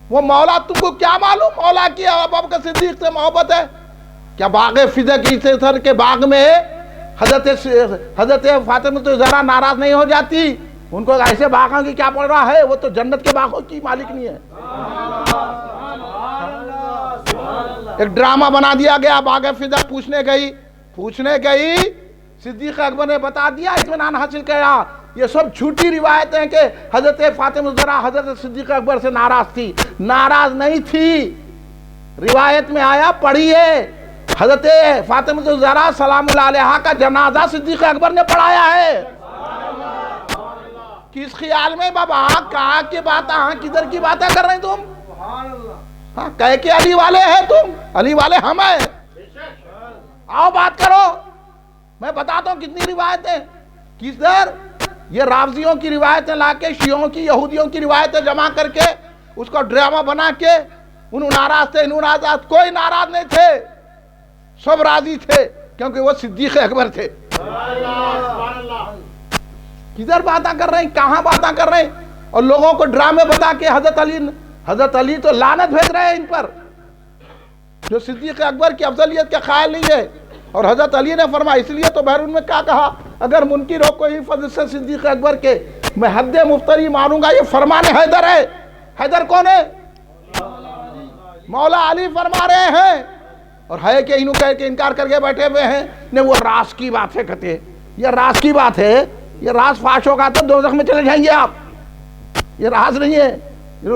Speaker 2: وہ مولا تم کو کیا معلوم مولا کی ابوبکر صدیق سے محبت ہے؟ کیا باغ فضا کی سر کے باغ میں حضرت فاطمہ تو ذرا ناراض نہیں ہو جاتی؟ ان کو ایسے باغوں کی کیا پڑ رہا ہے؟ وہ تو جنت کے باغوں کی مالک نہیں ہے. ایک ڈرامہ بنا دیا گیا، باغ فضا پوچھنے گئی صدیق اکبر نے بتا دیا، اطمینان حاصل کیا. یہ سب جھوٹی روایتیں کہ حضرت فاطمہ ذرا حضرت صدیق اکبر سے ناراض تھی. ناراض نہیں تھی. روایت میں آیا پڑھیے، حضرت فاطمہ زہرا سلام اللہ علیہا کا جنازہ صدیق اکبر نے پڑھایا ہے. کس خیال میں بابا کہاں کی بات، کدھر کی باتیں کر رہے ہیں تم؟ ہاں کہہ کے علی والے ہیں تم، علی والے ہم ہیں. آؤ بات کرو. میں بتاتا ہوں کتنی روایتیں کس در یہ رافضیوں کی روایتیں لا کے شیعوں کی یہودیوں کی روایتیں جمع کر کے اس کو ڈرامہ بنا کے انہوں ناراض تھے، انہوں ناراض، کوئی ناراض نہیں تھے، سب راضی تھے کیونکہ وہ صدیق اکبر تھے. کدھر باتیں کر رہے ہیں، کہاں باتیں کر رہے ہیں؟ اور لوگوں کو ڈرامے بتا کے حضرت علی تو لعنت بھیج رہے ہیں ان پر جو صدیق اکبر کی افضلیت کے قائل نہیں ہے. اور حضرت علی نے فرمایا، اس لیے تو بہرون میں کیا کہا، اگر منکر ہو کوئی فضل سے صدیق اکبر کے میں حد مفتری مانوں گا. یہ فرمان حیدر ہے. حیدر کون ہے؟ مولا علی فرما رہے ہیں. اور ہے کہ انہوں کہہ کے انکار کر کے بیٹھے ہوئے ہیں نہیں وہ راز کی بات ہے. کہتے ہیں یہ راز کی بات ہے، یہ راز فاش ہوگا تو دوزخ میں چلے جائیں گے آپ. یہ راز نہیں ہے،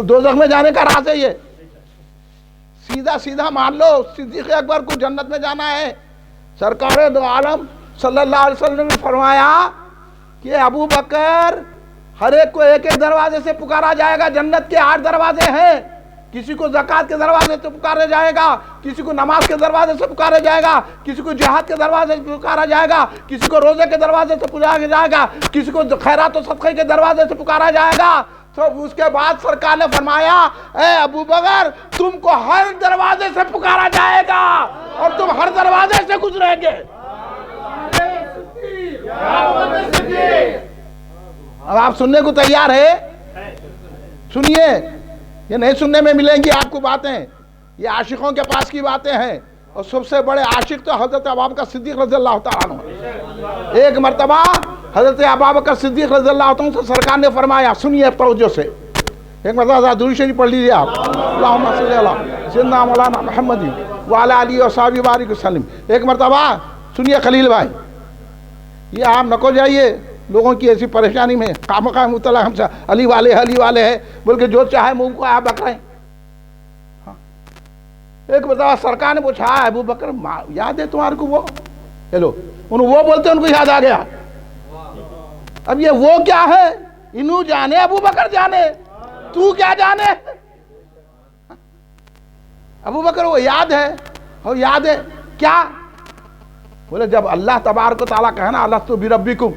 Speaker 2: دوزخ میں جانے کا راز ہے. یہ سیدھا مان لو صدیق اکبر کو جنت میں جانا ہے. سرکار دو عالم صلی اللہ علیہ وسلم نے فرمایا کہ ابو بکر ہر ایک کو ایک ایک دروازے سے پکارا جائے گا. جنت کے 8 دروازے ہیں. کسی کو زکوٰۃ کے دروازے سے پکارا جائے گا، کسی کو نماز کے دروازے سے پکارا جائے گا، کسی کو جہاد کے دروازے سے پکارا جائے گا، کسی کو روزے کے دروازے سے پکارا جائے گا، کسی کو خیرات و صدقے کے دروازے سے پکارا جائے گا. تو اس کے بعد سرکار نے فرمایا اے ابو بکر تم کو ہر دروازے سے پکارا جائے گا اور تم ہر دروازے سے گزریں گے. اب آپ سننے کو تیار ہے؟ سنیے، یہ نہیں سننے میں ملیں گی آپ کو باتیں. یہ عاشقوں کے پاس کی باتیں ہیں اور سب سے بڑے عاشق تو حضرت ابوبکر صدیق رضی اللہ تعالیٰ عنہ. ایک مرتبہ حضرت ابوبکر صدیق رضی اللہ عنہ سے سرکار نے فرمایا، سنیے توجہ سے، ایک مرتبہ درود شریف پڑھ لیجیے آپ. اللہم صلی علی سیدنا مولانا محمد وعلی آلہ وصحبہ وبارک وسلم. ایک مرتبہ سنیے خلیل بھائی، یہ آپ نہ کو جائیے لوگوں کی ایسی پریشانی میں کام مطلع ہم سے علی والے ہیں بول کے جو چاہے منہ کو آپ بکرائیں. ایک مرتبہ سرکار نے پوچھا ابو بکر یاد ہے تمہارے کو وہ؟ ہیلو انہوں وہ بولتے ان کو یاد آ گیا. اب یہ وہ کیا ہے؟ انہوں جانے ابو بکر جانے، تو کیا جانے؟ ابو بکر وہ یاد ہے، اور یاد ہے کیا؟ بولے جب اللہ تبارک و تعالیٰ کہنا الستو بربکم